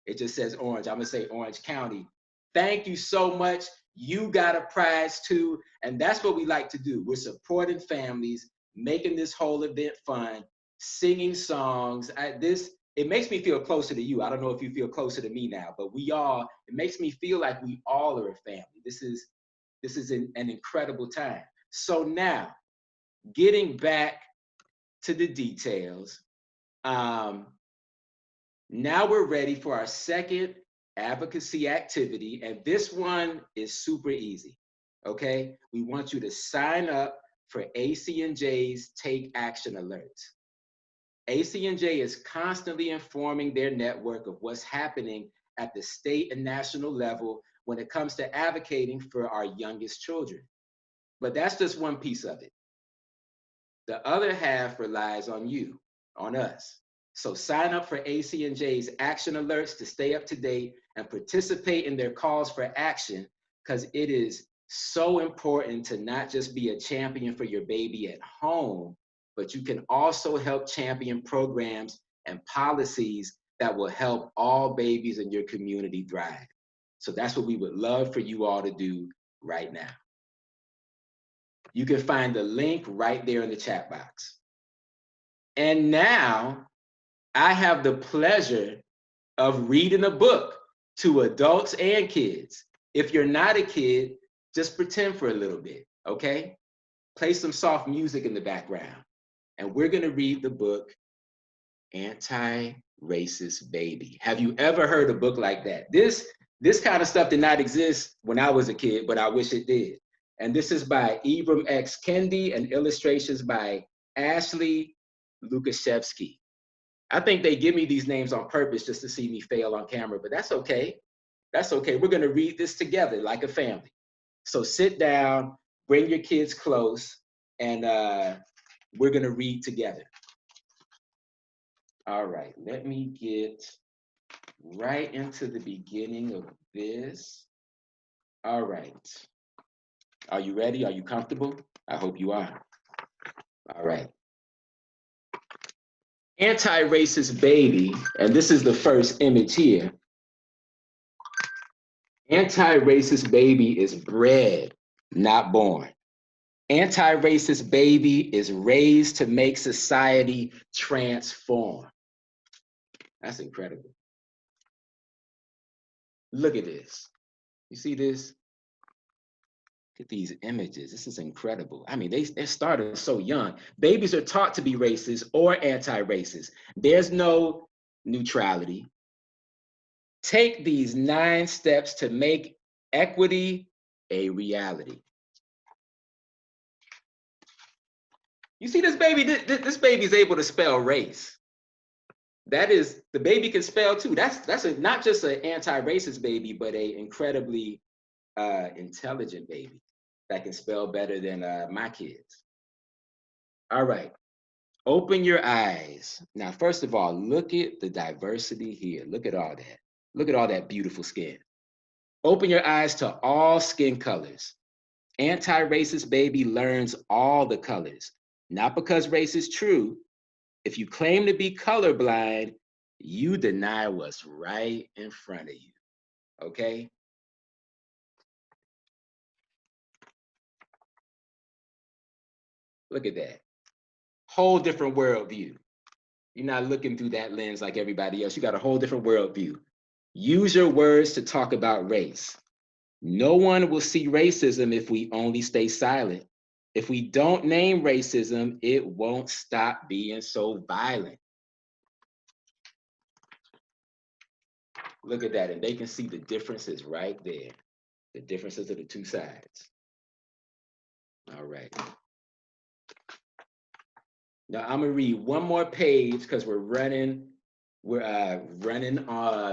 [SPEAKER 3] It just says Orange, I'm gonna say Orange County. Thank you so much. You got a prize too, and that's what we like to do. We're supporting families, making this whole event fun, singing songs. it makes me feel closer to you. I don't know if you feel closer to me now, but it makes me feel like we all are a family. This is an incredible time. So now, getting back to the details, now we're ready for our second advocacy activity, and this one is super easy, okay? We want you to sign up for ACNJ's Take Action Alerts. ACNJ is constantly informing their network of what's happening at the state and national level when it comes to advocating for our youngest children. But that's just one piece of it. The other half relies on you, on us. So sign up for ACNJ's action alerts to stay up to date and participate in their calls for action, because it is so important to not just be a champion for your baby at home, but you can also help champion programs and policies that will help all babies in your community thrive. So that's what we would love for you all to do right now. You can find the link right there in the chat box. And now I have the pleasure of reading a book to adults and kids. If you're not a kid, just pretend for a little bit, okay? Play some soft music in the background. And we're gonna read the book, Anti-Racist Baby. Have you ever heard a book like that? This kind of stuff did not exist when I was a kid, but I wish it did. And this is by Ibram X. Kendi and illustrations by Ashley Lukashevsky. I think they give me these names on purpose just to see me fail on camera, but that's okay. That's okay. We're gonna read this together like a family. So sit down, bring your kids close, and we're gonna read together. All right, let me get right into the beginning of this. All right. Are you ready? Are you comfortable? I hope you are. All right. Anti-Racist Baby, and this is the first image here. Anti-racist baby is bred, not born. Anti-racist baby is raised to make society transform. That's incredible. Look at this. You see this? Look at these images. This is incredible. I mean, they're started so young. Babies are taught to be racist or anti-racist. There's no neutrality. Take these 9 steps to make equity a reality. You see this baby, this baby's able to spell race. That is, the baby can spell too. That's not just an anti-racist baby, but an incredibly intelligent baby that can spell better than my kids. All right, open your eyes. Now, first of all, look at the diversity here. Look at all that. Look at all that beautiful skin. Open your eyes to all skin colors. Anti-racist baby learns all the colors. Not because race is true. If you claim to be colorblind, you deny what's right in front of you, okay? Look at that. Whole different worldview. You're not looking through that lens like everybody else. You got a whole different worldview. Use your words to talk about race. No one will see racism if we only stay silent. If we don't name racism, it won't stop being so violent. Look at that, and they can see the differences right there. The differences of the two sides. All right. Now I'm gonna read one more page because we're running a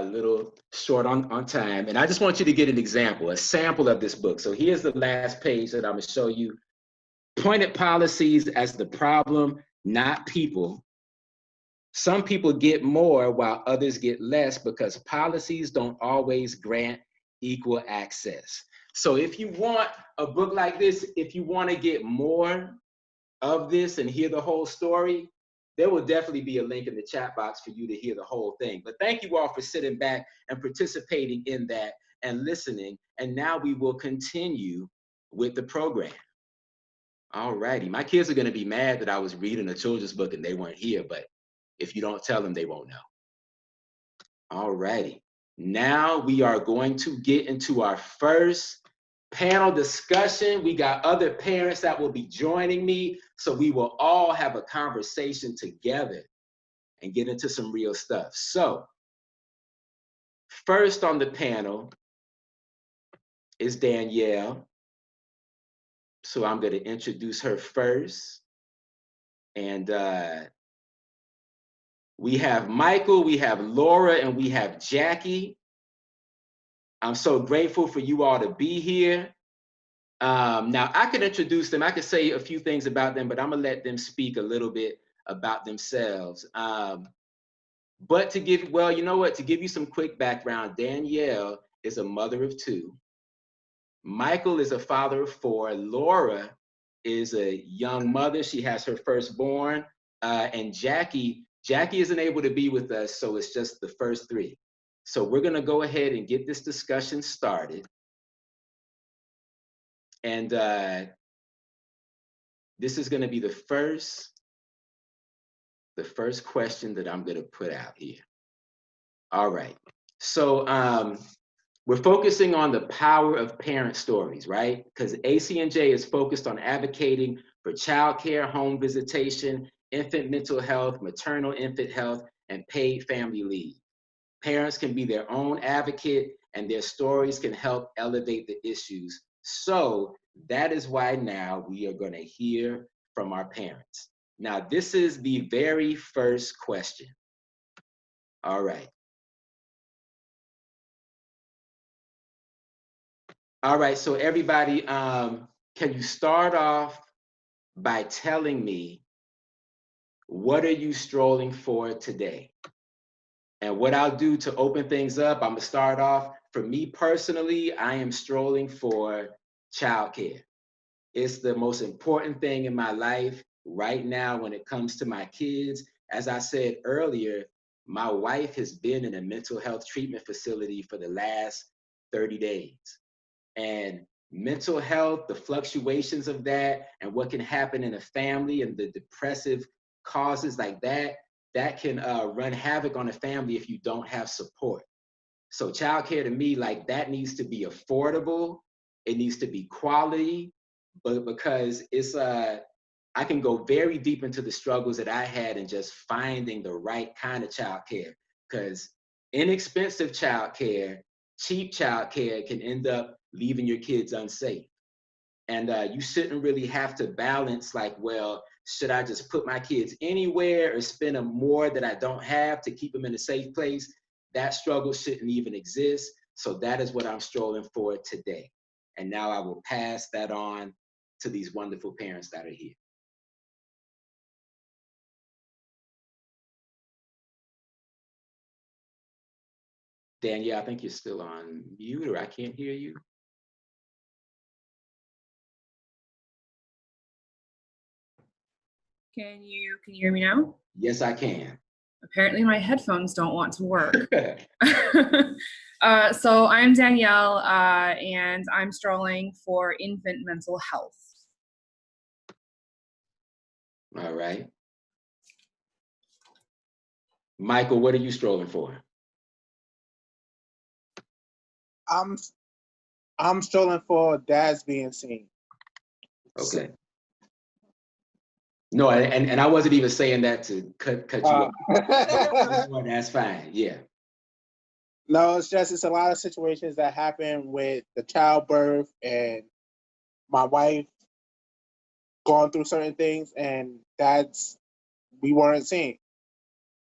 [SPEAKER 3] little short on time. And I just want you to get an example, a sample of this book. So here's the last page that I'm gonna show you. Pointed policies as the problem, not people. Some people get more while others get less because policies don't always grant equal access. So if you want a book like this, if you want to get more of this and hear the whole story, there will definitely be a link in the chat box for you to hear the whole thing. But thank you all for sitting back and participating in that and listening. And now we will continue with the program. All righty, my kids are gonna be mad that I was reading a children's book and they weren't here, but if you don't tell them, they won't know. All righty. Now we are going to get into our first panel discussion. We got other parents that will be joining me, so we will all have a conversation together and get into some real stuff. So, first on the panel is Danielle. So I'm going to introduce her first. And we have Michael, we have Laura, and we have Jackie. I'm so grateful for you all to be here. Now, I could introduce them. I could say a few things about them, but I'm going to let them speak a little bit about themselves. But to give, well, you know what? To give you some quick background, Danielle is a mother of 2. Michael is a father of 4. Laura is a young mother. She has her firstborn. And Jackie isn't able to be with us, so it's just the first 3. So we're going to go ahead and get this discussion started. And this is going to be the first question that I'm going to put out here. All right. So we're focusing on the power of parent stories, right? Because ACNJ is focused on advocating for childcare, home visitation, infant mental health, maternal infant health, and paid family leave. Parents can be their own advocate, and their stories can help elevate the issues. So that is why now we are going to hear from our parents. Now, this is the very first question. All right. All right, so everybody, can you start off by telling me, what are you strolling for today? And what I'll do to open things up, I'm gonna start off, for me personally, I am strolling for childcare. It's the most important thing in my life right now when it comes to my kids. As I said earlier, my wife has been in a mental health treatment facility for the last 30 days. And mental health, the fluctuations of that, and what can happen in a family and the depressive causes like that, that can run havoc on a family if you don't have support. So childcare to me, like that needs to be affordable. It needs to be quality, but because it's I can go very deep into the struggles that I had in just finding the right kind of childcare, because inexpensive childcare, cheap childcare can end up leaving your kids unsafe. And you shouldn't really have to balance like, well, should I just put my kids anywhere or spend them more that I don't have to keep them in a safe place? That struggle shouldn't even exist. So that is what I'm strolling for today. And now I will pass that on to these wonderful parents that are here. Danielle, I think you're still on mute, or I can't hear you.
[SPEAKER 10] Can you hear me now?
[SPEAKER 3] Yes, I can.
[SPEAKER 10] Apparently my headphones don't want to work. So I'm Danielle, and I'm strolling for infant mental health.
[SPEAKER 3] All right. Michael, what are you strolling for?
[SPEAKER 11] I'm strolling for dads being seen.
[SPEAKER 3] Okay. No, and I wasn't even saying that to cut you off. That's fine. Yeah.
[SPEAKER 11] No, it's a lot of situations that happen with the childbirth and my wife going through certain things, and we weren't seen.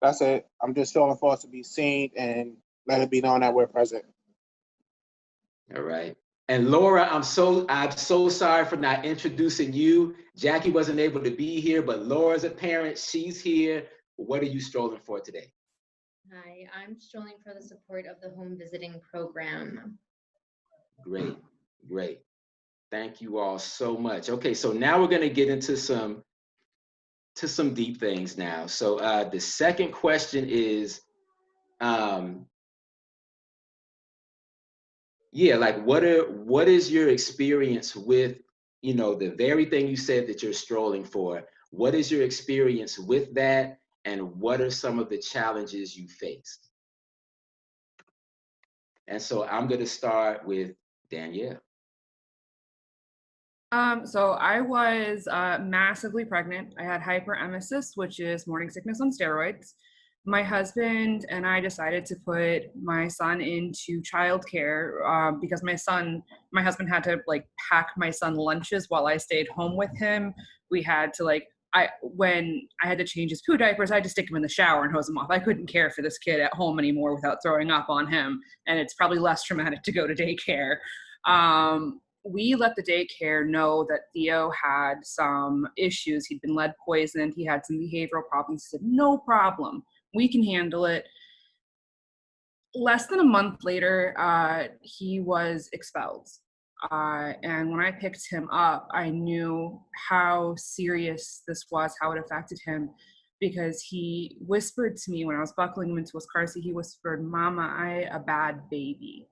[SPEAKER 11] That's it. I'm just strolling for us to be seen and let it be known that we're present.
[SPEAKER 3] All right. And Laura, I'm so sorry for not introducing you. Jackie wasn't able to be here, but Laura's a parent. She's here. What are you strolling for today?
[SPEAKER 12] Hi, I'm strolling for the support of the home visiting program.
[SPEAKER 3] Great, great. Thank you all so much. Okay, so now we're going to get into some deep things now. So the second question is, yeah, like what is your experience with, you know, the very thing you said that you're strolling for? What is your experience with that, and what are some of the challenges you faced? And so I'm going to start with Danielle.
[SPEAKER 10] So I was massively pregnant. I had hyperemesis, which is morning sickness on steroids. My husband and I decided to put my son into childcare because my husband had to like pack my son lunches while I stayed home with him. We had to when I had to change his poo diapers, I had to stick him in the shower and hose him off. I couldn't care for this kid at home anymore without throwing up on him. And it's probably less traumatic to go to daycare. We let the daycare know that Theo had some issues. He'd been lead poisoned. He had some behavioral problems. He said, no problem. We can handle it. Less than a month later, he was expelled. And when I picked him up, I knew how serious this was, how it affected him, because he whispered to me when I was buckling him into his car seat, he whispered, Mama, I a bad baby.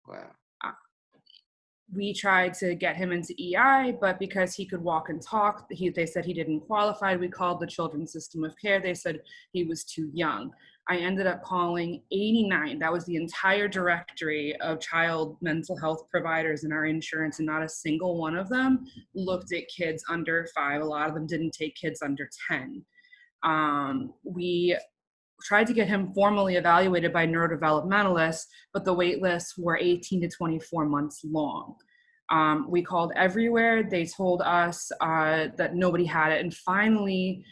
[SPEAKER 3] Wow.
[SPEAKER 10] We tried to get him into EI, but because he could walk and talk, they said he didn't qualify. We called the Children's System of Care. They said he was too young. I ended up calling 89. That was the entire directory of child mental health providers in our insurance, and not a single one of them looked at kids under 5. A lot of them didn't take kids under 10. We tried to get him formally evaluated by neurodevelopmentalists, but the wait lists were 18 to 24 months long. We called everywhere. They told us that nobody had it. And finally,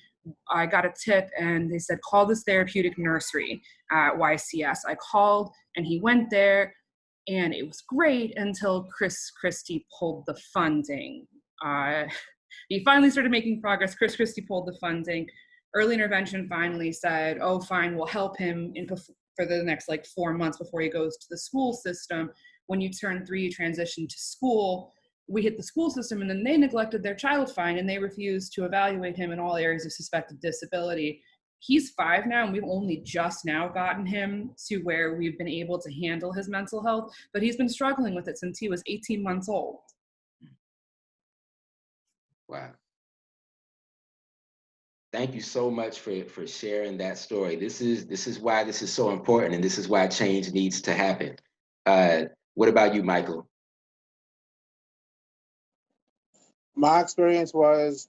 [SPEAKER 10] I got a tip and they said, call this therapeutic nursery at YCS. I called and he went there and it was great until Chris Christie pulled the funding. He finally started making progress. Chris Christie pulled the funding. Early intervention finally said, oh, fine, we'll help him for the next 4 months before he goes to the school system. When you turn 3, you transition to school. We hit the school system, and then they neglected their child find, and they refused to evaluate him in all areas of suspected disability. He's 5 now, and we've only just now gotten him to where we've been able to handle his mental health, but he's been struggling with it since he was 18 months old.
[SPEAKER 3] Wow. Thank you so much for sharing that story. This is why this is so important, and this is why change needs to happen. What about you, Michael?
[SPEAKER 11] My experience was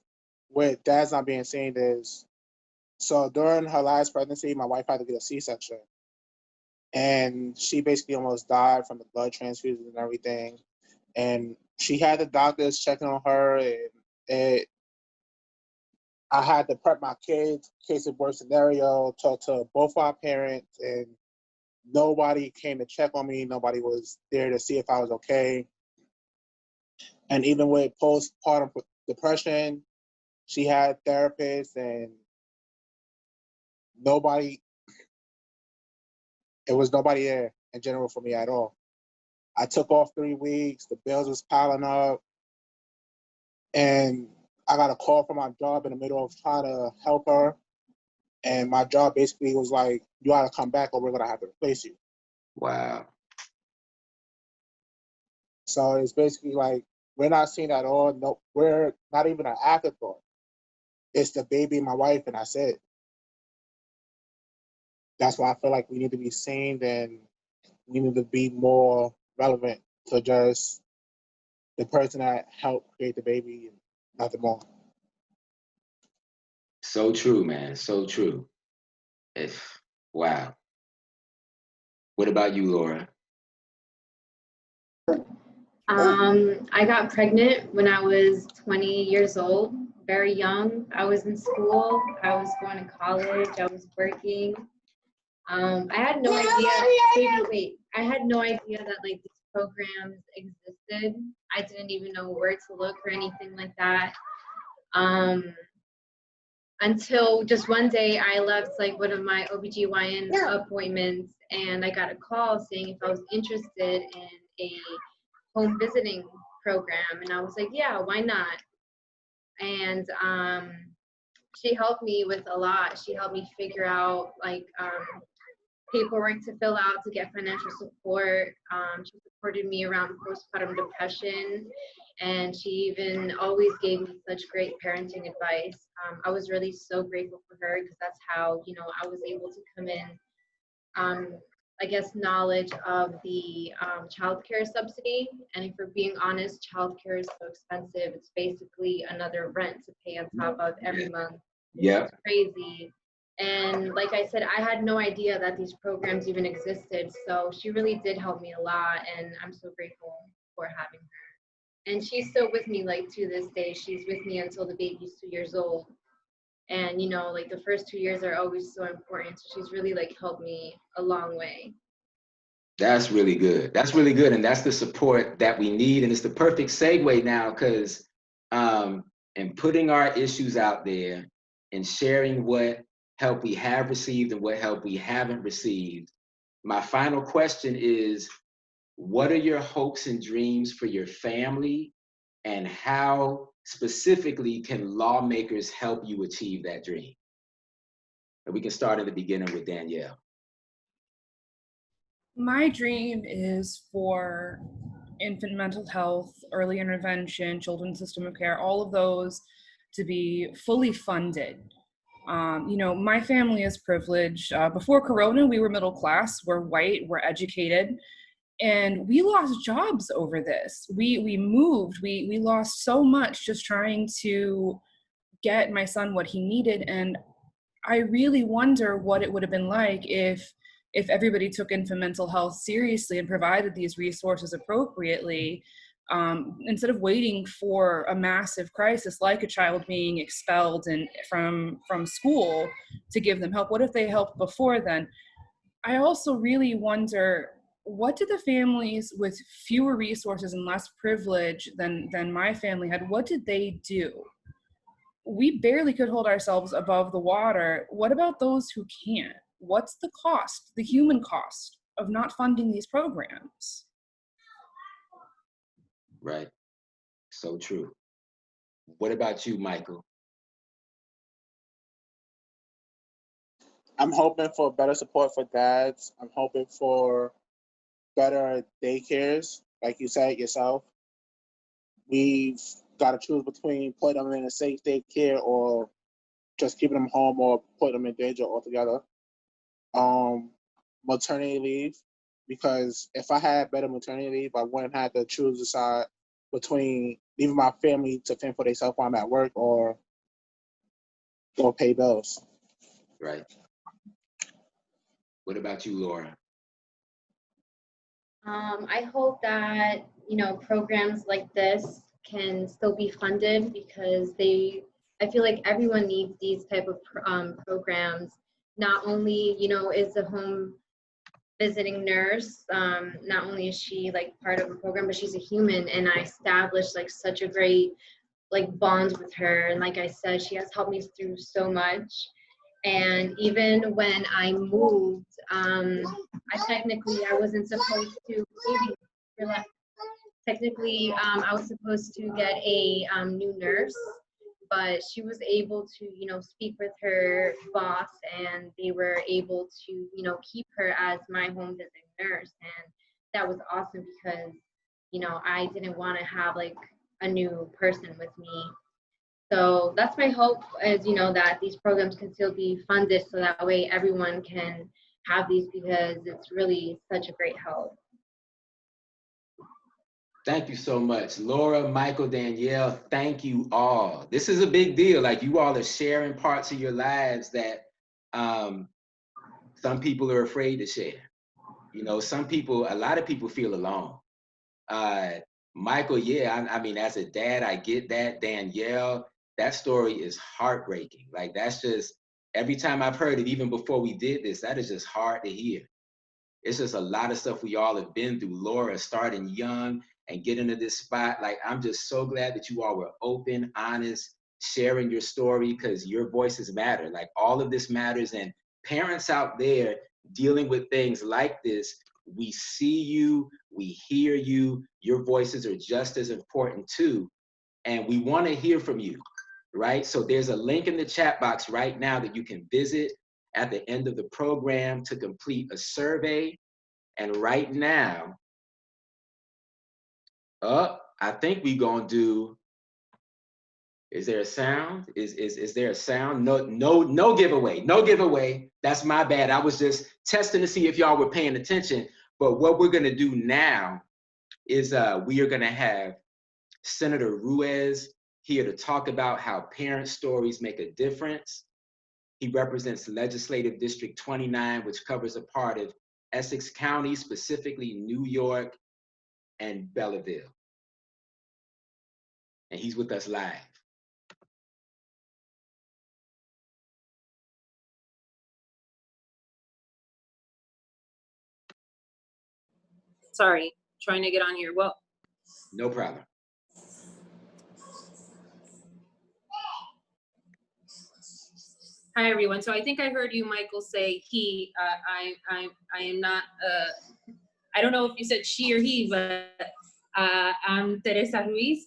[SPEAKER 11] with Dad's not being seen is, so during her last pregnancy, my wife had to get a C-section. And she basically almost died from the blood transfusions and everything. And she had the doctors checking on her, and I had to prep my kids in case of worst scenario, talk to both our parents, and nobody came to check on me. Nobody was there to see if I was okay. And even with postpartum depression, she had therapists, and it was nobody there in general for me at all. I took off 3 weeks, the bills was piling up, and I got a call from my job in the middle of trying to help her. And my job basically was like, you gotta come back or we're gonna have to replace you.
[SPEAKER 3] Wow.
[SPEAKER 11] So it's basically like, we're not seen at all. No, we're not even an afterthought. It's the baby and my wife, and that's it. That's why I feel like we need to be seen, and we need to be more relevant to just the person that helped create the baby and nothing more.
[SPEAKER 3] So true, man. So true. Wow. What about you, Laura?
[SPEAKER 12] I got pregnant when I was 20 years old, very young. I was in school, I was going to college, I was working. I had no idea, I had no idea that these programs existed. I didn't even know where to look or anything like that. Until just one day I left one of my OBGYN appointments, and I got a call saying if I was interested in a home visiting program, and I was like, yeah, why not? And she helped me with a lot. She helped me figure out paperwork to fill out to get financial support. She supported me around postpartum depression, and she even always gave me such great parenting advice. I was really so grateful for her, because that's how I was able to come in I guess, knowledge of the childcare subsidy. And if we're being honest, childcare is so expensive. It's basically another rent to pay on top of every month.
[SPEAKER 3] Yeah.
[SPEAKER 12] It's crazy. And like I said, I had no idea that these programs even existed. So she really did help me a lot. And I'm so grateful for having her. And she's still with me, like, to this day. She's with me until the baby's 2 years old. And, you know, like, the first 2 years are always so important. So she's really, like, helped me a long way.
[SPEAKER 3] That's really good. That's really good. And that's the support that we need. And it's the perfect segue now, because in putting our issues out there and sharing what help we have received and what help we haven't received, my final question is, what are your hopes and dreams for your family, and how specifically can lawmakers help you achieve that dream? And we can start at the beginning with Danielle.
[SPEAKER 10] My dream is for infant mental health, early intervention, children's system of care, all of those to be fully funded. You know, my family is privileged. Before Corona, we were middle class, we're white, we're educated, and we lost jobs over this. We moved, we lost so much just trying to get my son what he needed. And I really wonder what it would have been like if everybody took infant mental health seriously and provided these resources appropriately, instead of waiting for a massive crisis like a child being expelled from school to give them help. What if they helped before then? I also really wonder, what did the families with fewer resources and less privilege than my family had, what did they do? We barely could hold ourselves above the water. What about those who can't? What's the cost, the human cost of not funding these programs?
[SPEAKER 3] Right. So true. What about you, Michael?
[SPEAKER 11] I'm hoping for better support for dads. I'm hoping for better daycares, like you said yourself. We've got to choose between putting them in a safe daycare or just keeping them home or putting them in danger altogether. Maternity leave, because if I had better maternity leave, I wouldn't have to choose a side between leaving my family to fend for themselves while I'm at work or pay bills.
[SPEAKER 3] Right. What about you, Laura?
[SPEAKER 12] I hope that, you know, programs like this can still be funded, because I feel like everyone needs these type of programs. Not only, you know, is the home visiting nurse, not only is she like part of a program, but she's a human, and I established like such a great like bond with her. And like I said, she has helped me through so much. And even when I moved, I wasn't supposed to, maybe relax. Technically, I was supposed to get a new nurse, but she was able to, you know, speak with her boss, and they were able to, you know, keep her as my home visiting nurse. And that was awesome, because, you know, I didn't want to have like a new person with me. So that's my hope, is, you know, that these programs can still be funded so that way everyone can have these, because it's really such a great help.
[SPEAKER 3] Thank you so much. Laura, Michael, Danielle, thank you all. This is a big deal. Like, you all are sharing parts of your lives that some people are afraid to share. You know, a lot of people feel alone. Michael, yeah, I mean, as a dad, I get that. Danielle, that story is heartbreaking. Like, that's just, every time I've heard it, even before we did this, that is just hard to hear. It's just a lot of stuff we all have been through. Laura, starting young and getting to this spot. Like, I'm just so glad that you all were open, honest, sharing your story, because your voices matter. Like, all of this matters. And parents out there dealing with things like this, we see you, we hear you, your voices are just as important too. And we want to hear from you, right? So there's a link in the chat box right now that you can visit at the end of the program to complete a survey. And right now, I think we're gonna do Is there a sound? Is there a sound? No giveaway. No giveaway. That's my bad. I was just testing to see if y'all were paying attention. But what we're gonna do now is we are gonna have Senator Ruiz here to talk about how parent stories make a difference. He represents Legislative District 29, which covers a part of Essex County, specifically New York and Belleville. And he's with us live.
[SPEAKER 13] Sorry, trying to get on here. Well,
[SPEAKER 3] No problem.
[SPEAKER 13] hi everyone. So I think I heard you, Michael, say he. I am not. I don't know if you said she or he, but I'm Teresa Ruiz,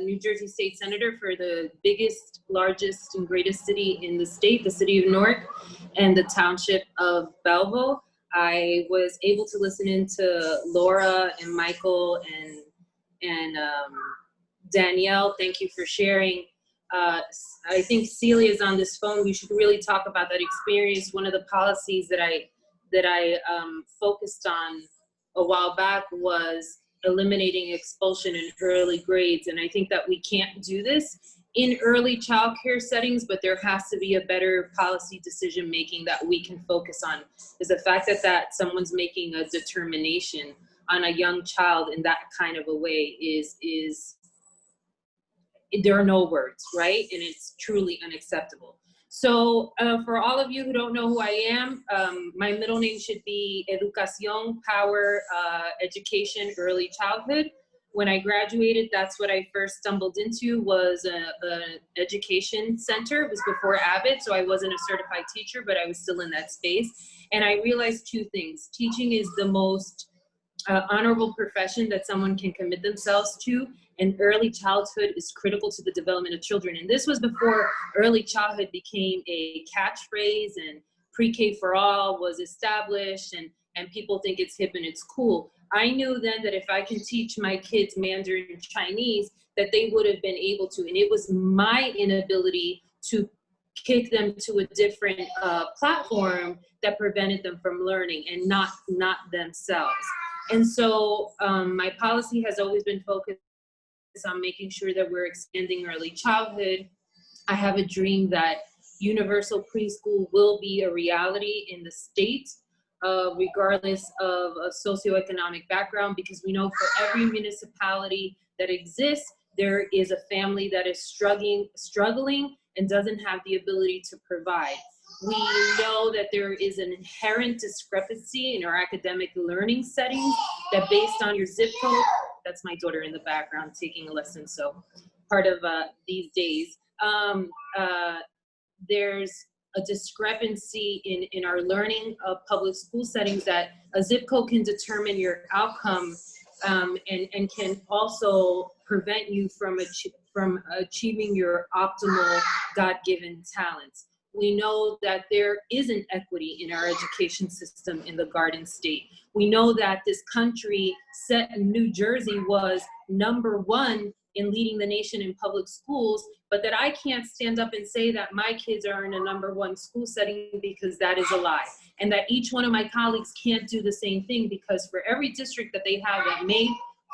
[SPEAKER 13] New Jersey State Senator for the biggest, largest, and greatest city in the state, the city of Newark, and the township of Belleville. I was able to listen in to Laura and Michael and Danielle. Thank you for sharing. I think Celia is on this phone. We should really talk about that experience. One of the policies that I focused on a while back was eliminating expulsion in early grades. And I think that we can't do this in early childcare settings, but there has to be a better policy decision making that we can focus on. Is the fact that someone's making a determination on a young child in that kind of a way is there are no words, right? And it's truly unacceptable. So for all of you who don't know who I am, my middle name should be Educación, Power, Education, Early Childhood. When I graduated, that's what I first stumbled into, was an education center. It was before Abbott, so I wasn't a certified teacher, but I was still in that space. And I realized two things. Teaching is the most honorable profession that someone can commit themselves to, and early childhood is critical to the development of children. And this was before early childhood became a catchphrase and pre-K for all was established, and people think it's hip and it's cool. I knew then that if I can teach my kids Mandarin Chinese, that they would have been able to. And it was my inability to kick them to a different platform that prevented them from learning, and not themselves. And so my policy has always been focused on making sure that we're expanding early childhood. I have a dream that universal preschool will be a reality in the state, regardless of a socioeconomic background, because we know for every municipality that exists, there is a family that is struggling and doesn't have the ability to provide. We know that there is an inherent discrepancy in our academic learning settings that based on your zip code, that's my daughter in the background taking a lesson, so part of these days, there's a discrepancy in our learning of public school settings, that a zip code can determine your outcome and can also prevent you from achieving your optimal God-given talents. We know that there isn't equity in our education system in the Garden State. We know that this country, set in New Jersey, was #1 in leading the nation in public schools, but that I can't stand up and say that my kids are in a #1 school setting, because that is a lie. And that each one of my colleagues can't do the same thing, because for every district that they have that may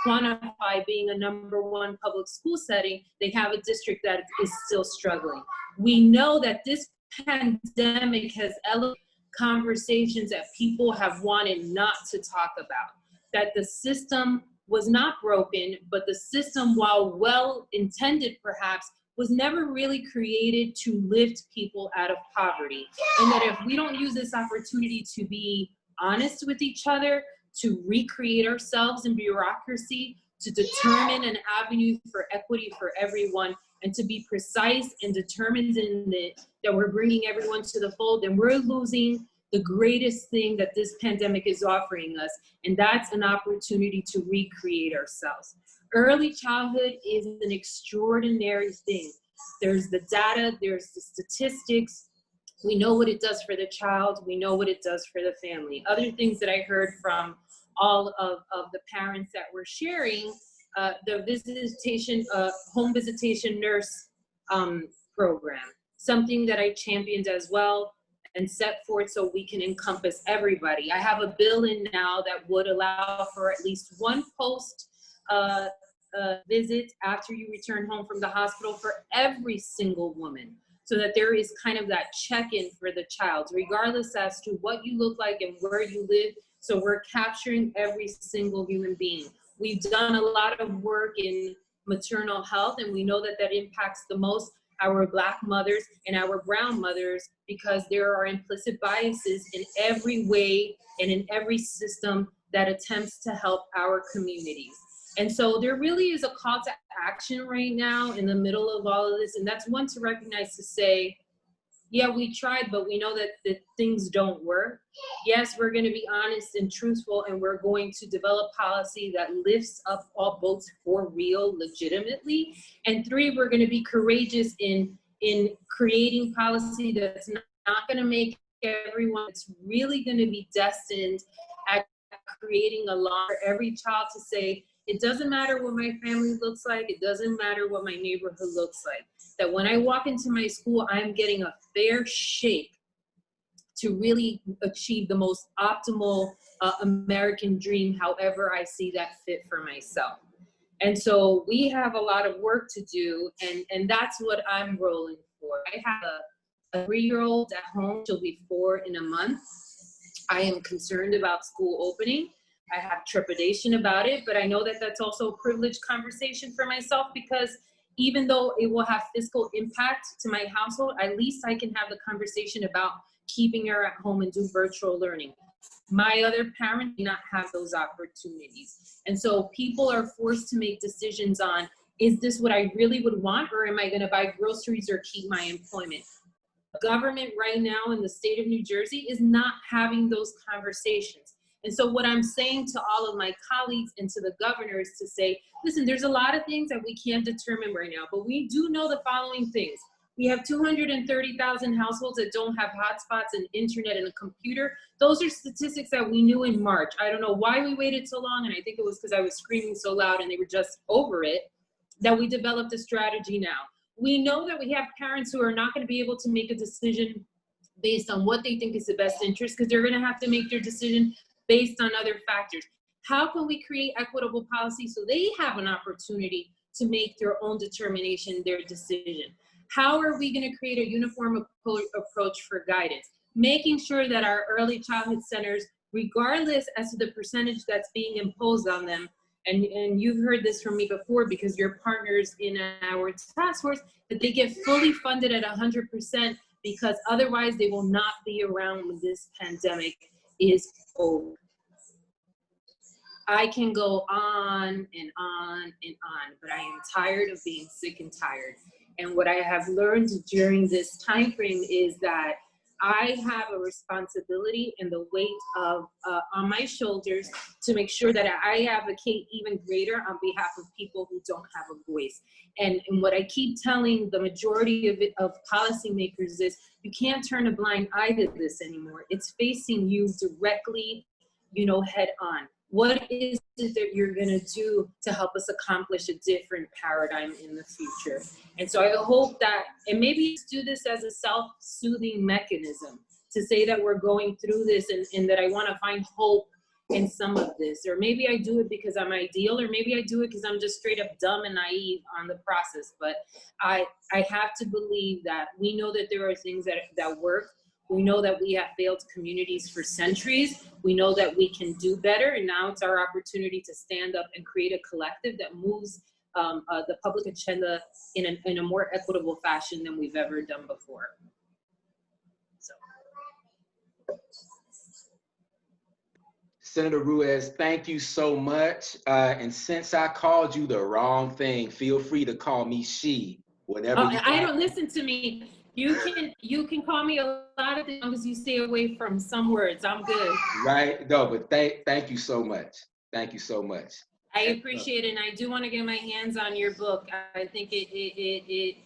[SPEAKER 13] quantify being a #1 public school setting, they have a district that is still struggling. We know that this pandemic has elevated conversations that people have wanted not to talk about, that the system was not broken, but the system, while well-intended perhaps, was never really created to lift people out of poverty. And that if we don't use this opportunity to be honest with each other, to recreate ourselves in bureaucracy, to determine an avenue for equity for everyone, and to be precise and determined in that we're bringing everyone to the fold, then we're losing the greatest thing that this pandemic is offering us, and that's an opportunity to recreate ourselves. Early childhood is an extraordinary thing. There's the data, there's the statistics. We know what it does for the child, we know what it does for the family. Other things that I heard from all of the parents that were sharing, the visitation, home visitation nurse program, something that I championed as well and set forth so we can encompass everybody. I have a bill in now that would allow for at least one post visit after you return home from the hospital for every single woman, so that there is kind of that check-in for the child, regardless as to what you look like and where you live. So we're capturing every single human being. We've done a lot of work in maternal health, and we know that that impacts the most our Black mothers and our brown mothers, because there are implicit biases in every way and in every system that attempts to help our communities. And so there really is a call to action right now in the middle of all of this. And that's one to recognize, to say, yeah, we tried, but we know that things don't work. Yes, we're going to be honest and truthful, and we're going to develop policy that lifts up all boats for real, legitimately. And 3, we're going to be courageous in creating policy that's not going to make everyone. It's really going to be destined at creating a law for every child to say, it doesn't matter what my family looks like. It doesn't matter what my neighborhood looks like. That when I walk into my school, I'm getting a fair shake to really achieve the most optimal American dream, however I see that fit for myself. And so we have a lot of work to do, and that's what I'm rolling for. I have a 3-year-old at home. She'll be 4 in a month. I am concerned about school opening. I have trepidation about it, but I know that that's also a privileged conversation for myself, because even though it will have fiscal impact to my household, at least I can have the conversation about keeping her at home and do virtual learning. My other parents do not have those opportunities. And so people are forced to make decisions on, is this what I really would want, or am I going to buy groceries or keep my employment? Government right now in the state of New Jersey is not having those conversations. And so what I'm saying to all of my colleagues and to the governor is to say, listen, there's a lot of things that we can't determine right now, but we do know the following things. We have 230,000 households that don't have hotspots and internet and a computer. Those are statistics that we knew in March. I don't know why we waited so long, and I think it was because I was screaming so loud and they were just over it, that we developed a strategy now. We know that we have parents who are not going to be able to make a decision based on what they think is the best interest, because they're going to have to make their decision based on other factors. How can we create equitable policy so they have an opportunity to make their own determination, their decision? How are we going to create a uniform approach for guidance? Making sure that our early childhood centers, regardless as to the percentage that's being imposed on them, and you've heard this from me before because you're partners in our task force, that they get fully funded at 100%, because otherwise they will not be around when this pandemic is over. I can go on and on and on, but I am tired of being sick and tired. And what I have learned during this time frame is that I have a responsibility and the weight of on my shoulders to make sure that I advocate even greater on behalf of people who don't have a voice. And what I keep telling the majority of policymakers is, you can't turn a blind eye to this anymore. It's facing you directly, head on. What is it that you're going to do to help us accomplish a different paradigm in the future? And so I hope that, and maybe do this as a self-soothing mechanism to say that we're going through this, and that I want to find hope in some of this. Or maybe I do it because I'm ideal, or maybe I do it because I'm just straight up dumb and naive on the process. But I have to believe that we know that there are things that work. We know that we have failed communities for centuries. We know that we can do better, and now it's our opportunity to stand up and create a collective that moves the public agenda in a more equitable fashion than we've ever done before. So.
[SPEAKER 3] Senator Ruiz, thank you so much. And since I called you the wrong thing, feel free to call me she, whatever you
[SPEAKER 13] I
[SPEAKER 3] want.
[SPEAKER 13] don't listen to me. You can call me a lot of things as long as you stay away from some words. I'm good.
[SPEAKER 3] Right? No, but thank you so much. Thank you so much.
[SPEAKER 13] I appreciate it, and I do want to get my hands on your book. I think it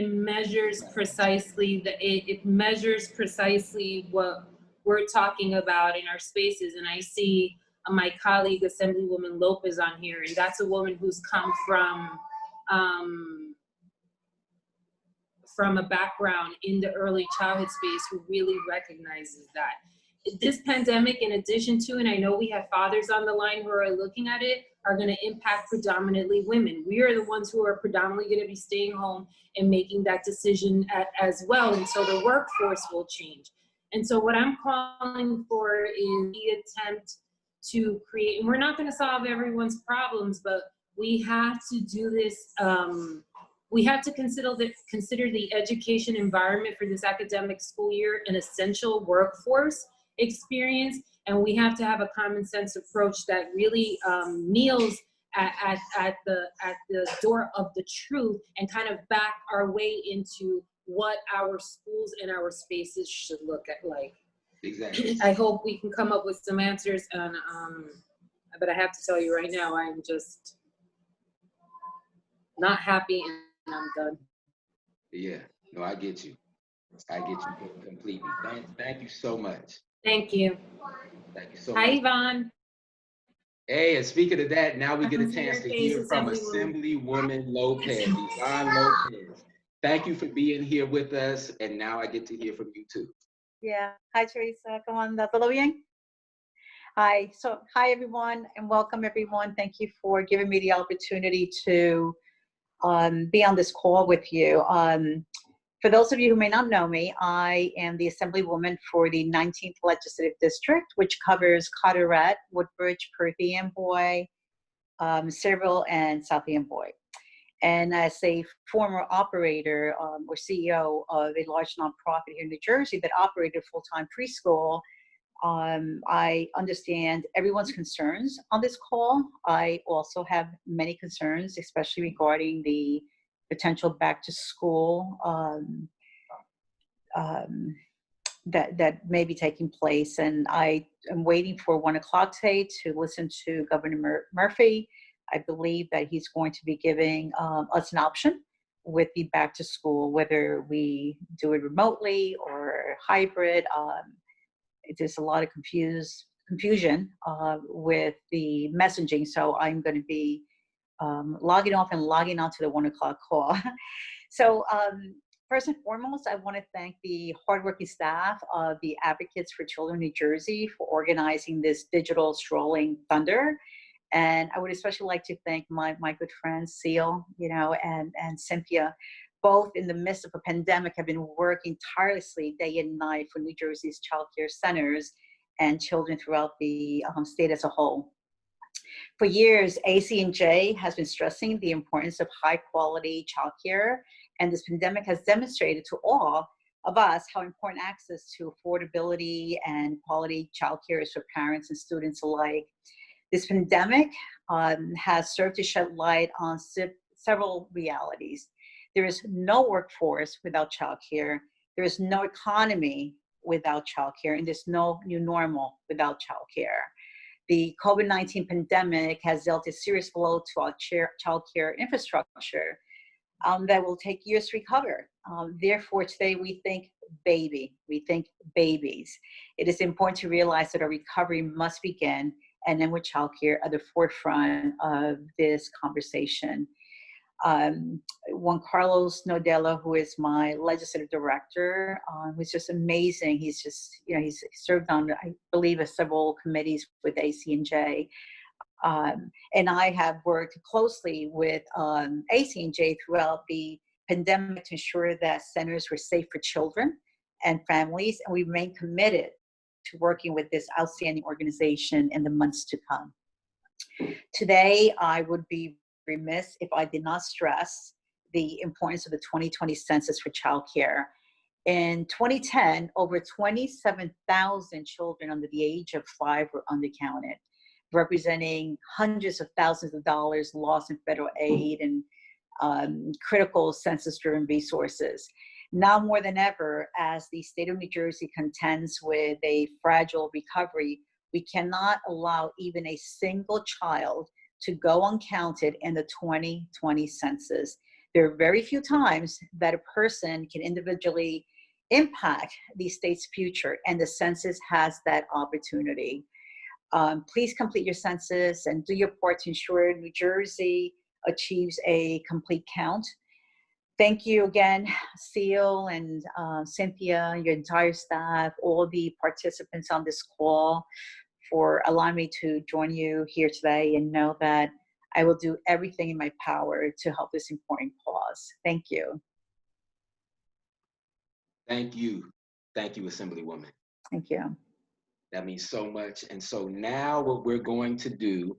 [SPEAKER 13] measures precisely it measures precisely what we're talking about in our spaces. And I see my colleague Assemblywoman Lopez on here, and that's a woman who's come from from a background in the early childhood space who really recognizes that. This pandemic, in addition to, and I know we have fathers on the line who are looking at it, are going to impact predominantly women. We are the ones who are predominantly going to be staying home and making that decision as well. And so the workforce will change. And so what I'm calling for is the attempt to create, and we're not going to solve everyone's problems, but we have to do this. We have to consider the education environment for this academic school year an essential workforce experience, and we have to have a common sense approach that really kneels at the door of the truth and kind of back our way into what our schools and our spaces should look like.
[SPEAKER 3] Exactly.
[SPEAKER 13] I hope we can come up with some answers, and but I have to tell you right now, I'm just not happy, and I'm done.
[SPEAKER 3] Yeah, no, I get you. I get you completely. Thank you so much.
[SPEAKER 13] Thank you.
[SPEAKER 3] Thank you so
[SPEAKER 13] Hi,
[SPEAKER 3] much.
[SPEAKER 13] Yvonne.
[SPEAKER 3] Hey, and speaking of that, now we get a
[SPEAKER 13] I see your
[SPEAKER 3] chance to
[SPEAKER 13] face,
[SPEAKER 3] hear from
[SPEAKER 13] Assemblywoman.
[SPEAKER 3] Assemblywoman Lopez, Yvonne Lopez. Thank you for being here with us, and now I get to hear from you too.
[SPEAKER 14] Yeah. Hi, Teresa. ¿Cómo anda? ¿Todo bien? Hi. So, hi, everyone, and welcome, everyone. Thank you for giving me the opportunity to be on this call with you. For those of you who may not know me, I am the Assemblywoman for the 19th Legislative District, which covers Carteret, Woodbridge, Perth Amboy, Cedarville, and South Amboy. And as a former operator or CEO of a large nonprofit here in New Jersey that operated a full-time preschool, I understand everyone's concerns on this call. I also have many concerns, especially regarding the potential back to school that may be taking place. And I am waiting for 1 o'clock today to listen to Governor Murphy. I believe that he's going to be giving us an option with the back to school, whether we do it remotely or hybrid. There's a lot of confusion with the messaging. So I'm going to be logging off and logging on to the 1 o'clock call. So first and foremost, I want to thank the hardworking staff of the Advocates for Children New Jersey for organizing this digital Strolling Thunder. And I would especially like to thank my good friends, Seal, and Cynthia, both in the midst of a pandemic have been working tirelessly day and night for New Jersey's child care centers and children throughout the state as a whole. For years, AC&J has been stressing the importance of high quality child care, and this pandemic has demonstrated to all of us how important access to affordability and quality child care is for parents and students alike. This pandemic has served to shed light on several realities. There is no workforce without childcare. There is no economy without childcare, and there's no new normal without childcare. The COVID-19 pandemic has dealt a serious blow to our childcare infrastructure that will take years to recover. Therefore, today we think baby, we think babies. It is important to realize that our recovery must begin and then with childcare at the forefront of this conversation. Juan Carlos Nodella, who is my legislative director, was just amazing. He's just, he's served on, I believe, several committees with AC&J. And I have worked closely with AC&J throughout the pandemic to ensure that centers were safe for children and families, and we remain committed to working with this outstanding organization in the months to come. Today, I would be remiss if I did not stress the importance of the 2020 census for childcare. In 2010, over 27,000 children under the age of 5 were undercounted, representing hundreds of thousands of dollars lost in federal aid and critical census-driven resources. Now more than ever, as the state of New Jersey contends with a fragile recovery, we cannot allow even a single child to go uncounted in the 2020 census. There are very few times that a person can individually impact the state's future, and the census has that opportunity. Please complete your census and do your part to ensure New Jersey achieves a complete count. Thank you again, Seal and Cynthia, your entire staff, all the participants on this call for allowing me to join you here today and know that I will do everything in my power to help this important cause. Thank you.
[SPEAKER 3] Thank you. Thank you, Assemblywoman.
[SPEAKER 14] Thank you.
[SPEAKER 3] That means so much. And so now what we're going to do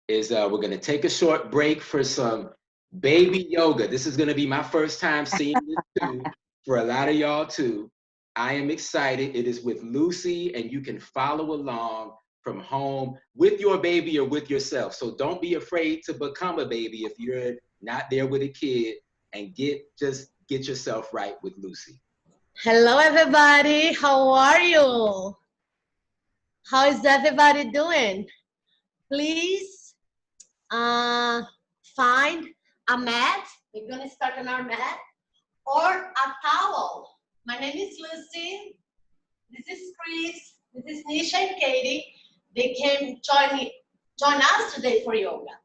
[SPEAKER 3] is we're going to take a short break for some baby yoga. This is going to be my first time seeing this too, for a lot of y'all too. I am excited. It is with Lucy, and you can follow along from home with your baby or with yourself. So don't be afraid to become a baby if you're not there with a kid, and just get yourself right with Lucy.
[SPEAKER 15] Hello, everybody. How are you? How is everybody doing? Please find a mat. We're going to start on our mat, or a towel. My name is Lucy. This is Chris. This is Nisha and Katie. They came join us today for yoga.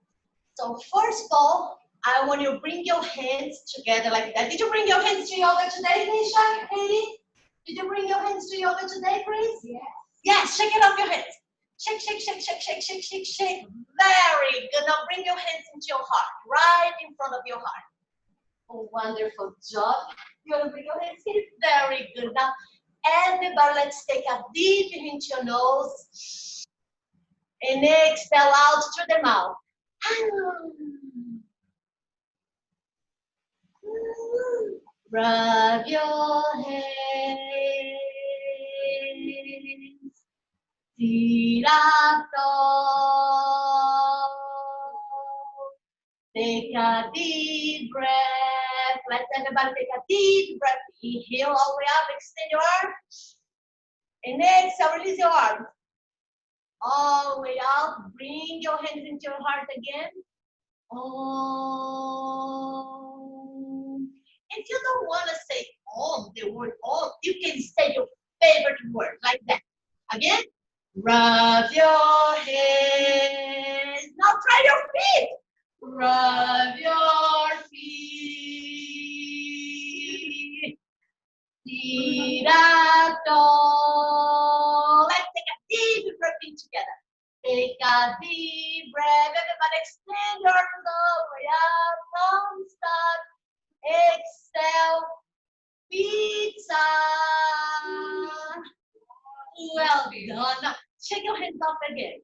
[SPEAKER 15] So first of all, I want you to bring your hands together like that. Did you bring your hands to yoga today, Nisha, Katie? Did you bring your hands to yoga today, Chris? Yes. Yes, shake it off your hands. Shake, shake, shake, shake, shake, shake, shake, shake. Very good. Now bring your hands into your heart, right in front of your heart. Oh, wonderful job. You want to bring your hands here? Very good. Now, everybody, let's take a deep inhale into your nose. And exhale out through the mouth. Rub your hands. Tirato. Take a deep breath. Let's everybody take a deep breath. Inhale all the way up, extend your arms. And exhale, release your arms. All the way up, bring your hands into your heart again. If you don't want to say Om, the word Om, you can say your favorite word like that. Again, rub your hands. Now try your feet. Rub your feet. Tirato. Let's take a deep breath in together. Take a deep breath. Everybody extend your arms all the way up. Don't stop. Exhale. Pizza. Well done. Now, shake your hands off again.